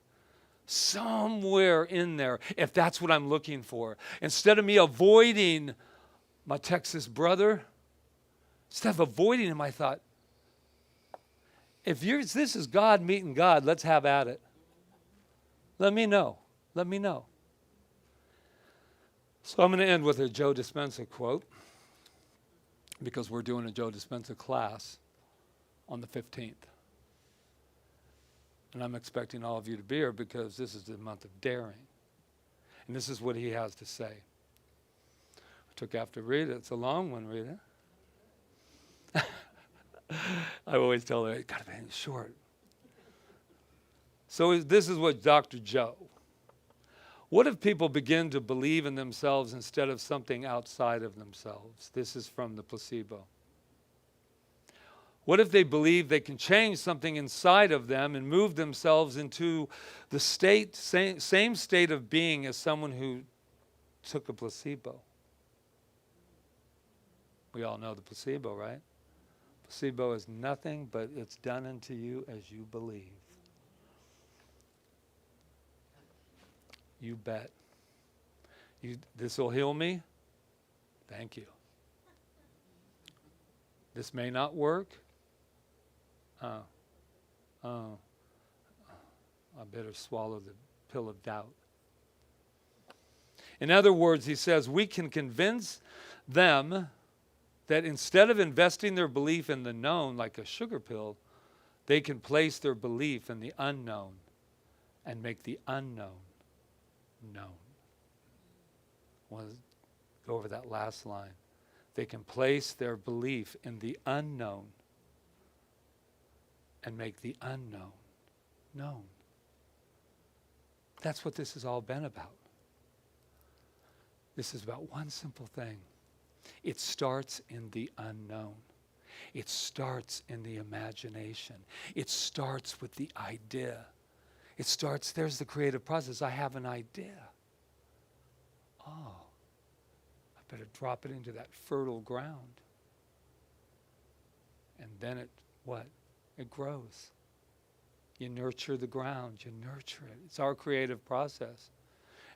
in there, if that's what I'm looking for. Instead of me avoiding my Texas brother, instead of avoiding him, I thought, if this is God meeting God, let's have at it. Let me know. So I'm going to end with a Joe Dispenza quote, because we're doing a Joe Dispenza class on the 15th. And I'm expecting all of you to be here because this is the month of daring. And this is what he has to say. I took after Rita. It's a long one, Rita. I always tell her, it's got to be short. So this is what Dr. Joe. What if people begin to believe in themselves instead of something outside of themselves? This is from the placebo. What if they believe they can change something inside of them and move themselves into the same state of being as someone who took a placebo? We all know the placebo, right? Placebo is nothing but it's done unto you as you believe. You bet. This will heal me? Thank you. This may not work? I better swallow the pill of doubt. In other words, he says, we can convince them that instead of investing their belief in the known like a sugar pill, they can place their belief in the unknown and make the unknown known. I want to go over that last line. They can place their belief in the unknown and make the unknown known. That's what this has all been about. This is about one simple thing. It starts in the unknown. It starts in the imagination. It starts with the idea. It starts, there's the creative process. I have an idea. Oh, I better drop it into that fertile ground. And then it grows. You nurture the ground. You nurture it. It's our creative process.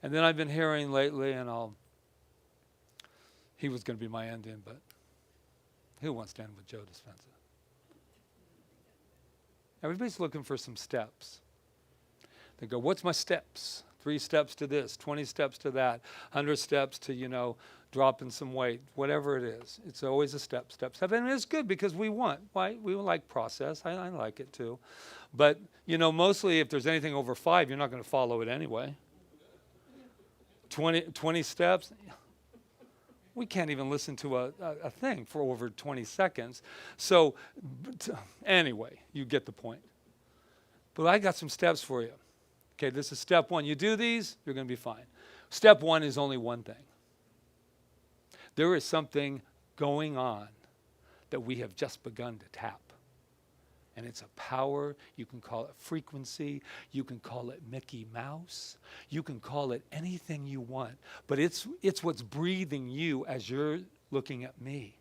And then I've been hearing lately, and he was going to be my ending, but who wants to end with Joe Dispenza? Everybody's looking for some steps. They go, what's my steps? 3 steps to this, 20 steps to that, 100 steps to, dropping some weight, whatever it is. It's always a step. And it's good because we like process. I like it too. But, mostly if there's anything over 5, you're not going to follow it anyway. 20 steps. We can't even listen to a thing for over 20 seconds. So, anyway, you get the point. But I got some steps for you. Okay, this is step 1. You do these, you're going to be fine. Step 1 is only one thing. There is something going on that we have just begun to tap. And it's a power. You can call it frequency. You can call it Mickey Mouse. You can call it anything you want. But it's what's breathing you as you're looking at me.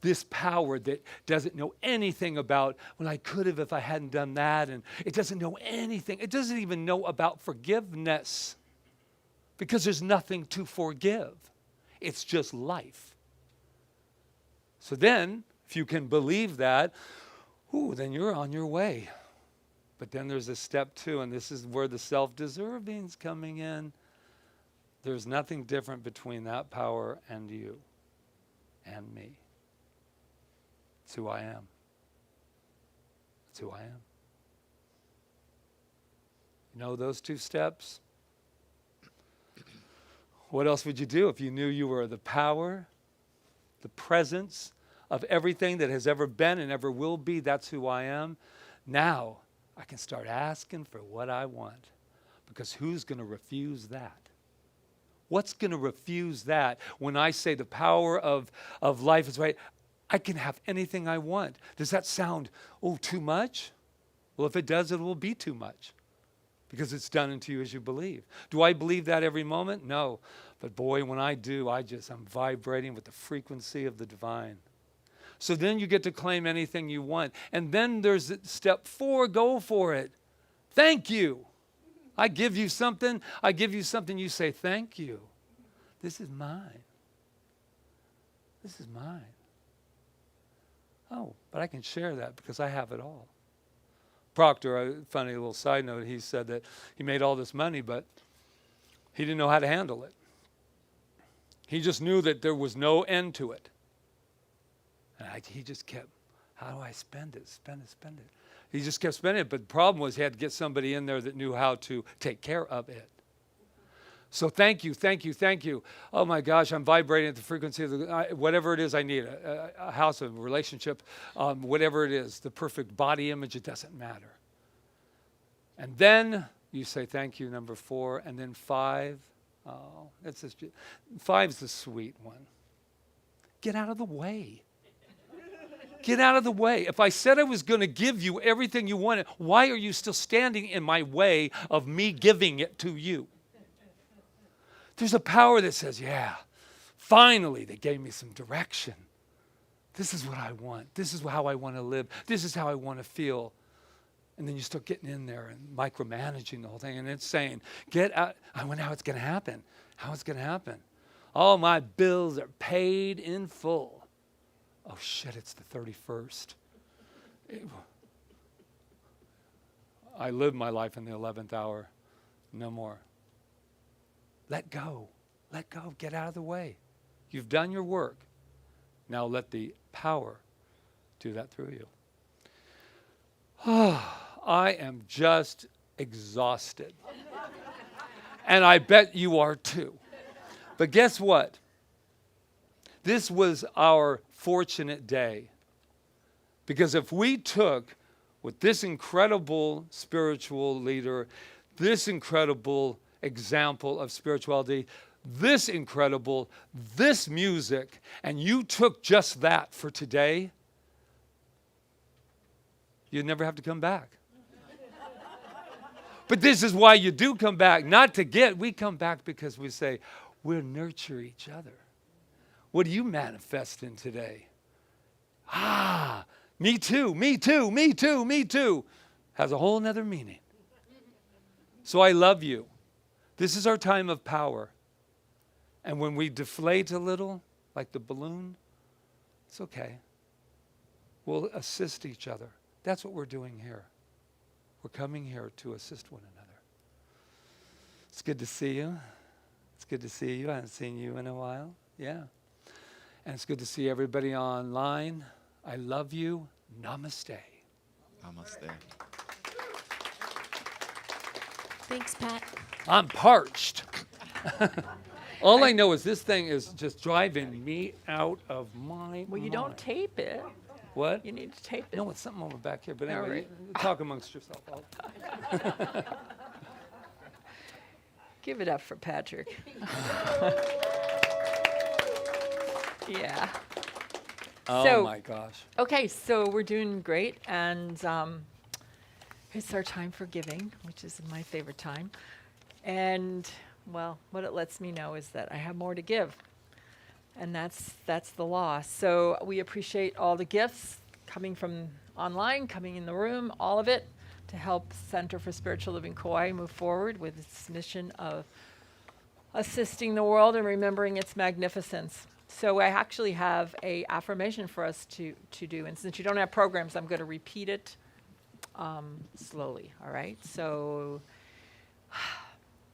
This power that doesn't know anything about, well, I could have if I hadn't done that. And it doesn't know anything. It doesn't even know about forgiveness. Because there's nothing to forgive. It's just life. So then, if you can believe that, Ooh, then you're on your way. But then there's a step 2, and this is where the self-deserving's coming in. There's nothing different between that power and you and me. It's who I am. It's who I am. You know those 2 steps? What else would you do if you knew you were the power, the presence of everything that has ever been and ever will be? That's who I am. Now I can start asking for what I want, because who's going to refuse that? What's going to refuse that when I say the power of life is right? I can have anything I want. Does that sound, too much? Well, if it does, it will be too much, because it's done unto you as you believe. Do I believe that every moment? No. But boy, when I do, I'm vibrating with the frequency of the divine. So then you get to claim anything you want. And then there's step 4, go for it. Thank you. I give you something, you say, thank you. This is mine. This is mine. Oh, but I can share that because I have it all. Proctor, a funny little side note, he said that he made all this money, but he didn't know how to handle it. He just knew that there was no end to it. And he just kept, how do I spend it? He just kept spending it, but the problem was he had to get somebody in there that knew how to take care of it. So thank you. Oh my gosh, I'm vibrating at the frequency of whatever it is I need, a house, a relationship, whatever it is, the perfect body image, it doesn't matter. And then you say thank you, number 4, and then 5. Oh, 5's the sweet one. Get out of the way. Get out of the way. If I said I was going to give you everything you wanted, why are you still standing in my way of me giving it to you? There's a power that says, yeah, finally they gave me some direction. This is what I want. This is how I want to live. This is how I want to feel. And then you start getting in there and micromanaging the whole thing. And it's saying, get out. I wonder how it's going to happen. All my bills are paid in full. Oh, shit, it's the 31st. I lived my life in the 11th hour. No more. Let go. Get out of the way. You've done your work. Now let the power do that through you. I am just exhausted. And I bet you are too. But guess what? This was our fortunate day. Because if we took with this incredible spiritual leader, this incredible example of spirituality, this music, and you took just that for today, you'd never have to come back. But this is why you do come back, not to get, we come back because we say, we'll nurture each other. What do you manifest in today? Me too. Has a whole nother meaning. So I love you. This is our time of power. And when we deflate a little, like the balloon, it's okay. We'll assist each other. That's what we're doing here. We're coming here to assist one another. It's good to see you. I haven't seen you in a while. Yeah. And it's good to see everybody online. I love you. Namaste. Namaste. Thanks, Pat. I'm parched. All I know is this thing is just driving me out of my Well, you mind. don't tape it. What? You need to tape it. No, it's something over back here. But All anyway, right. talk amongst yourself. Give it up for Patrick. Yeah. Oh So- my gosh. Okay, so we're doing great, and it's our time for giving, which is my favorite time. And, well, what it lets me know is that I have more to give, and that's the law. So we appreciate all the gifts coming from online, coming in the room, all of it, to help Center for Spiritual Living Kauai move forward with its mission of assisting the world and remembering its magnificence. So I actually have a affirmation for us to do. And since you don't have programs, I'm going to repeat it slowly, all right? So,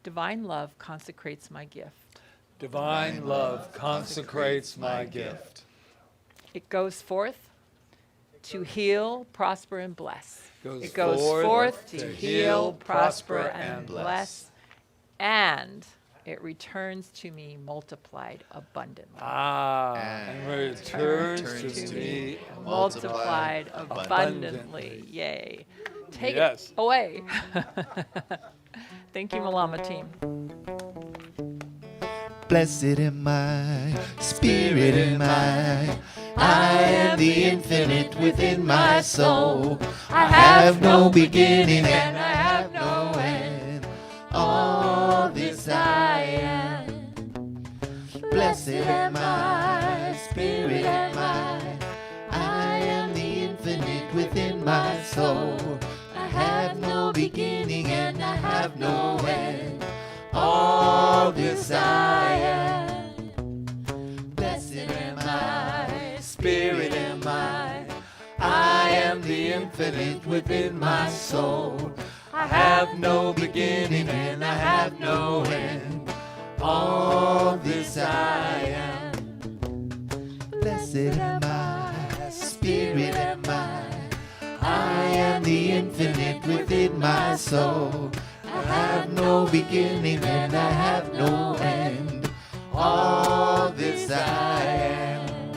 divine love consecrates my gift. Divine love consecrates my gift. It goes forth to heal, prosper, and bless. Goes It goes forth to heal, prosper, and bless. And it returns to me multiplied abundantly. And returns to me Multiplied abundantly. Yay. Take Yes. it away. Thank you, Malama team. Blessed am I, spirit am I am the infinite within my soul. I have no beginning and I have no end. All this I am. Blessed am I, spirit am I am the infinite within my soul. I have no beginning and I have no end. All this I am. Blessed am I, spirit am I am the infinite within my soul. I have no beginning and I have no end. All this I am. Blessed am I, spirit am I am the infinite within my soul. I have no beginning and I have no end. All this I am.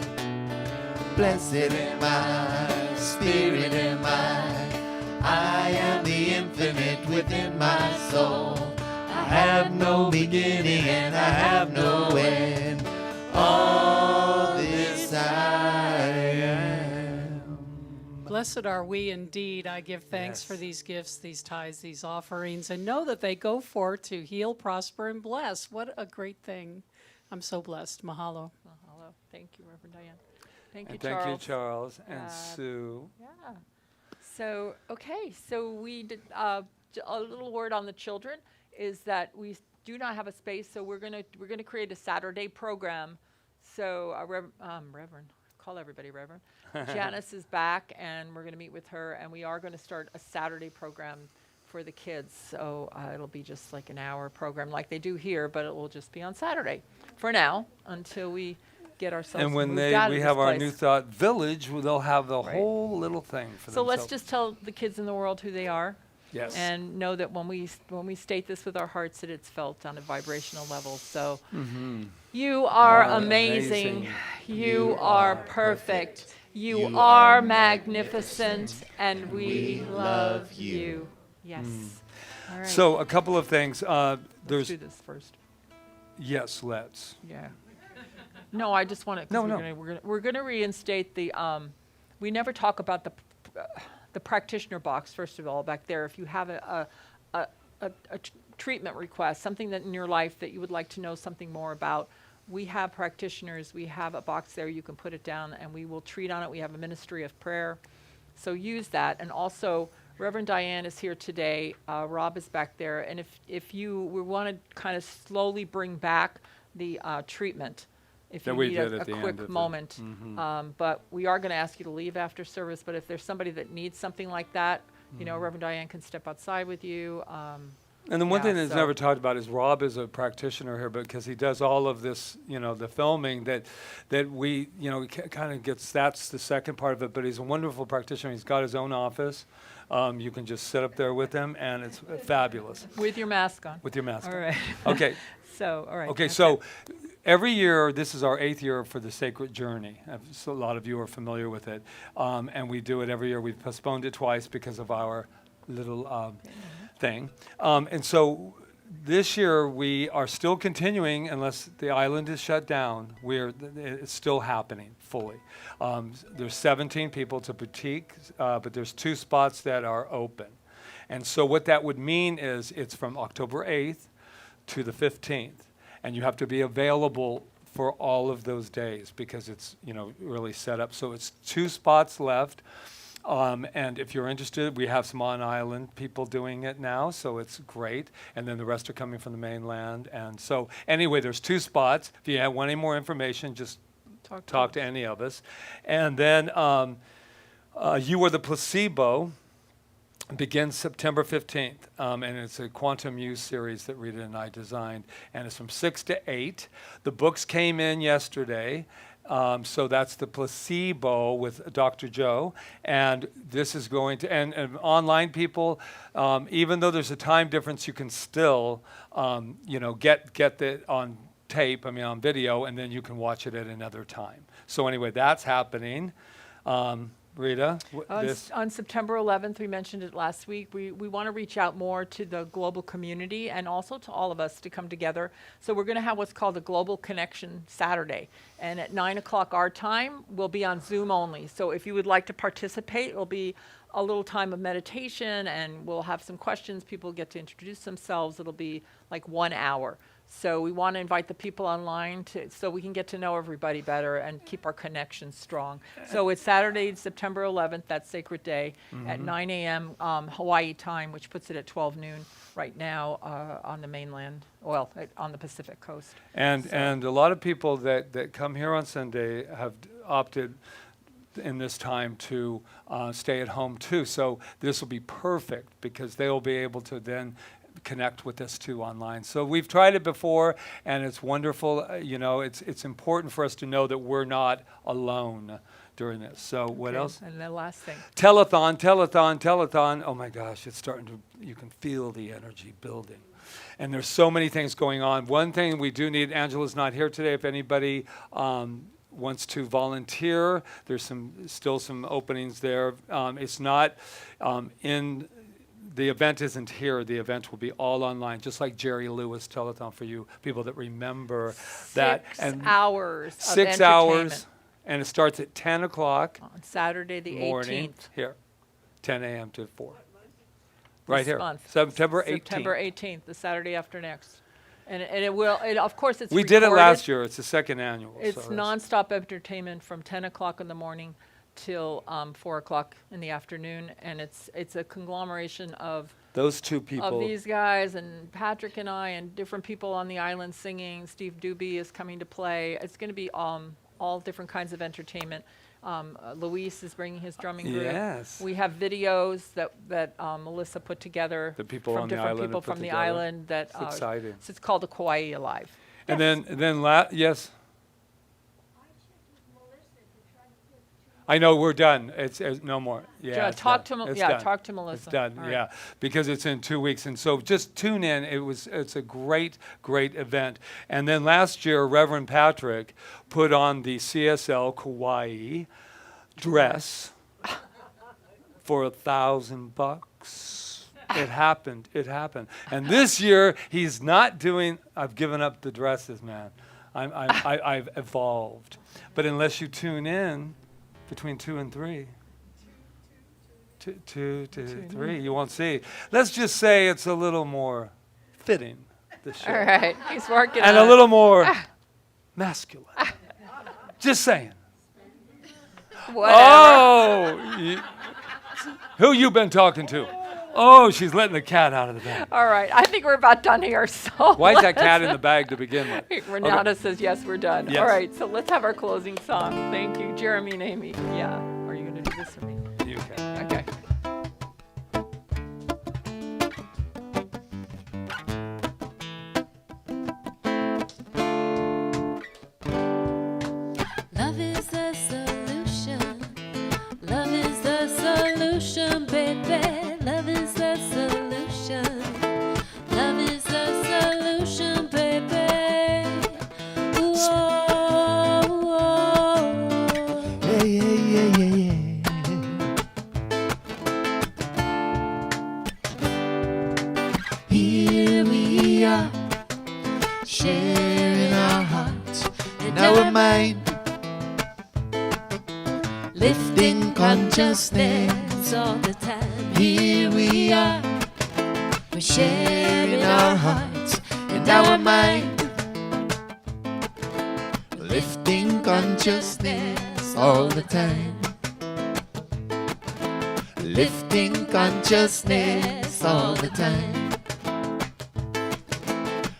Blessed am I, spirit am I am the infinite within my soul. I have no beginning and I have no end. All this I am. Blessed are we indeed. I give thanks for these gifts, these tithes, these offerings, and know that they go forth to heal, prosper, and bless. What a great thing. I'm so blessed. Mahalo. Mahalo. Thank you, Reverend Diane. Thank you, And Charles. thank you, Charles and Uh, Sue. Yeah. So, okay, so we did a little word on the children is that we do not have a space, so we're gonna create a Saturday program. So, Reverend, call everybody Reverend. Janice is back, and we're gonna meet with her, and we are gonna start a Saturday program for the kids. So it'll be just like an hour program like they do here, but it will just be on Saturday for now until we get ourselves And when moved we out of have this our place. New Thought Village, they'll have the Right. whole little thing for So let's themselves. just tell the kids in the world who they are. Yes. And know that when we state this with our hearts, that it's felt on a vibrational level. So you are amazing. You are perfect. You are magnificent, and we love you. Yes. All right. So a couple of things. let's There's do this first. yes, let's. Yeah. No, I just want to. No, we're no. We're gonna reinstate the. We never talk about the practitioner box. First of all, back there, if you have a treatment request, something that in your life that you would like to know something more about, we have practitioners. We have a box there. You can put it down, and we will treat on it. We have a ministry of prayer, so use that. And also, Reverend Diane is here today. Rob is back there, and if we want to kind of slowly bring back the treatment. If That you we need did a at the end quick of the- moment. But we are going to ask you to leave after service. But if there's somebody that needs something like that, you know, Reverend Diane can step outside with you. And the one Yeah, thing that's so- never talked about is Rob is a practitioner here because he does all of this, you know, the filming that we, you know, kind of gets, that's the second part of it, but he's a wonderful practitioner. He's got his own office. You can just sit up there with him, and it's fabulous With your mask on. with your mask All on. right. Okay. So, all right. Okay, that's so it. every year, this is our 8th year for the Sacred Journey. So a lot of you are familiar with it. And we do it every year. We've postponed it twice because of our little thing. And so this year, we are still continuing, unless the island is shut down. It's still happening fully. There's 17 people. It's a boutique, but there's 2 spots that are open. And so what that would mean is it's from October 8th to the 15th. And you have to be available for all of those days because it's, you know, really set up. So it's 2 spots left. And if you're interested, we have some on-island people doing it now, so it's great. And then the rest are coming from the mainland. And so anyway, there's 2 spots. If you want any more information, just talk to any of us. And then You Are the Placebo begins September 15th, and it's a Quantum U series that Rita and I designed, and it's from 6 to 8. The books came in yesterday, so that's The Placebo with Dr. Joe, and this is going to, and online people, even though there's a time difference, you can still, get it on tape, on video, and then you can watch it at another time. So anyway, that's happening. Rita, on September 11th, we mentioned it last week, we want to reach out more to the global community and also to all of us to come together. So we're going to have what's called a Global Connection Saturday. And at 9 o'clock our time, we'll be on Zoom only. So if you would like to participate, it'll be a little time of meditation, and we'll have some questions. People get to introduce themselves. It'll be like 1 hour. So we want to invite the people online so we can get to know everybody better and keep our connections strong. So it's Saturday, September 11th, that sacred day, at 9 a.m. Hawaii time, which puts it at 12 noon right now on the mainland, on the Pacific coast. And a lot of people that come here on Sunday have opted in this time to stay at home too. So this will be perfect because they will be able to then connect with us too online. So we've tried it before, and it's wonderful. It's important for us to know that we're not alone during this. So what else? And the last thing. Telethon. Oh my gosh, it's starting to, you can feel the energy building. And there's so many things going on. One thing we do need, Angela's not here today, if anybody wants to volunteer, there's still some openings there. It's not the event isn't here. The event will be all online, just like Jerry Lewis Telethon for you people that remember that. 6 hours of 6 hours, and it starts at 10 o'clock on Saturday the morning 18th. Here, 10 a.m. to 4. Right here, month. September 18th. September 18th, the Saturday after next. And of course, it's We did it recorded. last year. It's the second annual. It's so nonstop entertainment from 10 o'clock in the morning till 4 o'clock in the afternoon, and it's a conglomeration of those two people. Of these guys and Patrick and I and different people on the island singing. Steve Doobie is coming to play. It's going to be all different kinds of entertainment. Luis is bringing his drumming group. Yes. We have videos that Melissa put together. The people from on the different island people put from the together. island that. It's exciting. So it's called the Kauai Alive. And Yes. then yes. I know we're done. It's no more. Yeah. It's talk done. to It's yeah, done. talk to Melissa. It's done. All right. Yeah, because it's in 2 weeks, and so just tune in. It's a great event. And then last year, Reverend Patrick put on the CSL Kauai dress for $1,000. It happened. And this year he's not doing. I've given up the dresses, man. I've evolved. But unless you tune in between 2 and 3. 2 to 3, you won't see. Let's just say it's a little more fitting this year. All right, he's working And on a little more masculine. Just saying. Whatever. Oh, who you been talking to? Oh, she's letting the cat out of the bag. All right, I think we're about done here. So Why is that cat in the bag to begin with? Renata says yes, we're done. Yes. All right, so let's have our closing song. Thank you, Jeremy and Amy. Yeah, are you going to do this for me? You can. Okay. Love is the solution. Love is the solution, baby. Love is the solution. Love is the solution, baby. Whoa, whoa. Hey, hey, hey, hey, hey. Here we are, sharing our hearts and our mind, lifting consciousness. all the time. Here we are, We're sharing our hearts and our mind, lifting consciousness all the time, lifting consciousness all the time,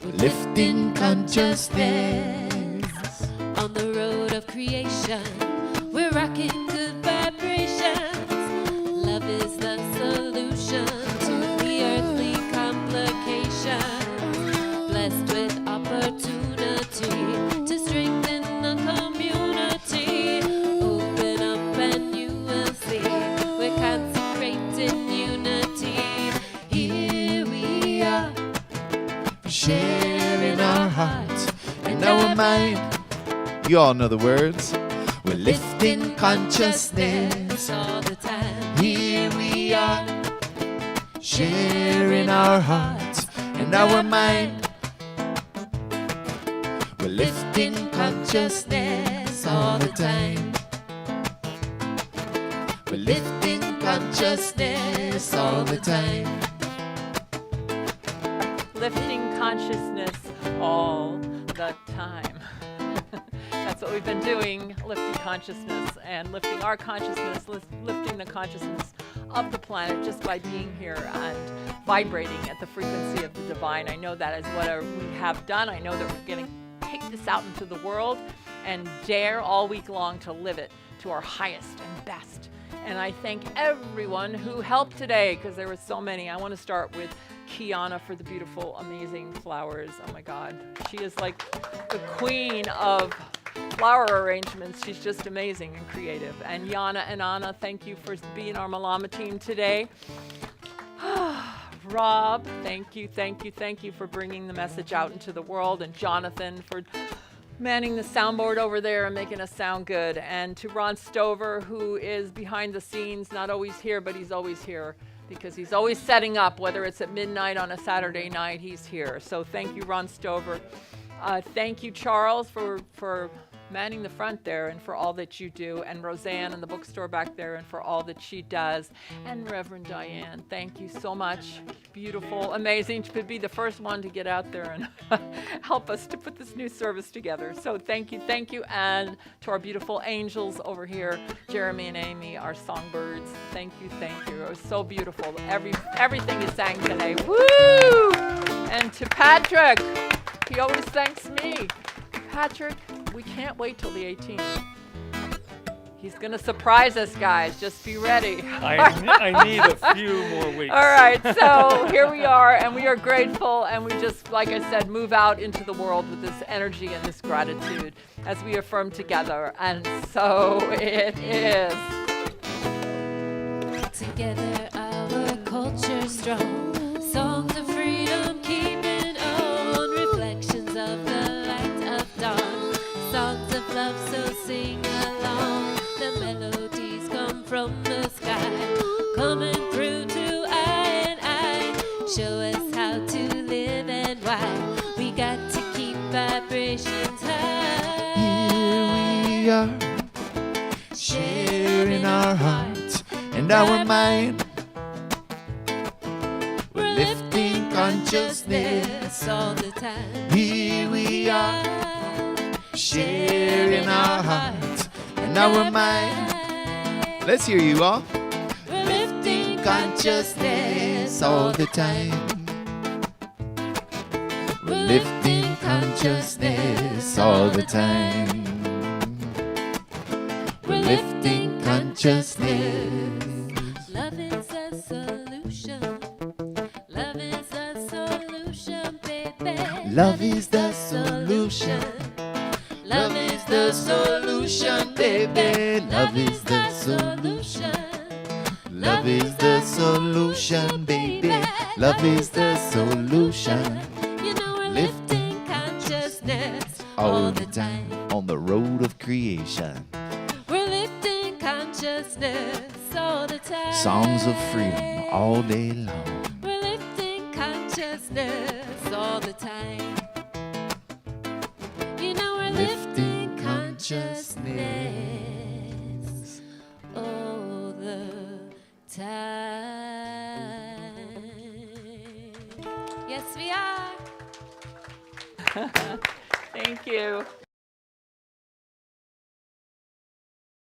lifting consciousness. on the road of of creation. We're rocking good vibrations. Love is the solution to the earthly complications. Blessed with opportunity to strengthen the community. Open up and you will see we're consecrating unity. Here we are, sharing our hearts and our mind. You all know the words. We're lifting consciousness all the time. Here we are, sharing our hearts and our mind. We're lifting consciousness all the time. We're lifting consciousness all the time. Lifting consciousness all the time. That's what we've been doing, lifting consciousness and lifting our consciousness, lifting the consciousness of the planet just by being here and vibrating at the frequency of the divine. I know that is what we have done. I know that we're going to take this out into the world and dare all week long to live it to our highest and best. And I thank everyone who helped today, because there were so many. I want to start with Kiana for the beautiful, amazing flowers. Oh my God. She is like the queen of flower arrangements. She's just amazing and creative. And Yana and Anna, thank you for being our Malama team today. Rob, thank you for bringing the message out into the world. And Jonathan for manning the soundboard over there and making us sound good. And to Ron Stover, who is behind the scenes, not always here, but he's always here because he's always setting up, whether it's at midnight on a Saturday night, he's here. So thank you, Ron Stover. Thank you, Charles, for manning the front there and for all that you do, and Roseanne in the bookstore back there and for all that she does, and Reverend Diane, thank you so much. Beautiful, amazing to be the first one to get out there and help us to put this new service together. So thank you, and to our beautiful angels over here, Jeremy and Amy, our songbirds, thank you. It was so beautiful, everything you sang today. Woo! And to Patrick, he always thanks me. Patrick, we can't wait till the 18th. He's going to surprise us, guys. Just be ready. I need a few more weeks. All right, so here we are, and we are grateful, and we just, like I said, move out into the world with this energy and this gratitude as we affirm together. And so it is. Together our culture strong. Songs of freedom keeping on. Reflections of the light of dawn. Songs of love, so sing along. The melodies come from the sky, coming through to I and I. Show us how to live and why. We got to keep vibrations high. Here we are, sharing our hearts and our mind. We're lifting consciousness all the time. Here we are, sharing our hearts and our mind. Let's hear you all. We're lifting Consciousness all the time. We're lifting consciousness all the time. We're lifting consciousness. Love is the solution. Love is the solution, baby. Love is the solution. Love is the solution, baby. Love is the solution. Love is the solution, baby. Love is the solution. You know we're lifting consciousness All the time on the road of creation. We're lifting consciousness all the time. Songs of freedom all day long. We're lifting consciousness all the time. You know we're lifting consciousness all the time. Yes, we are. Thank you.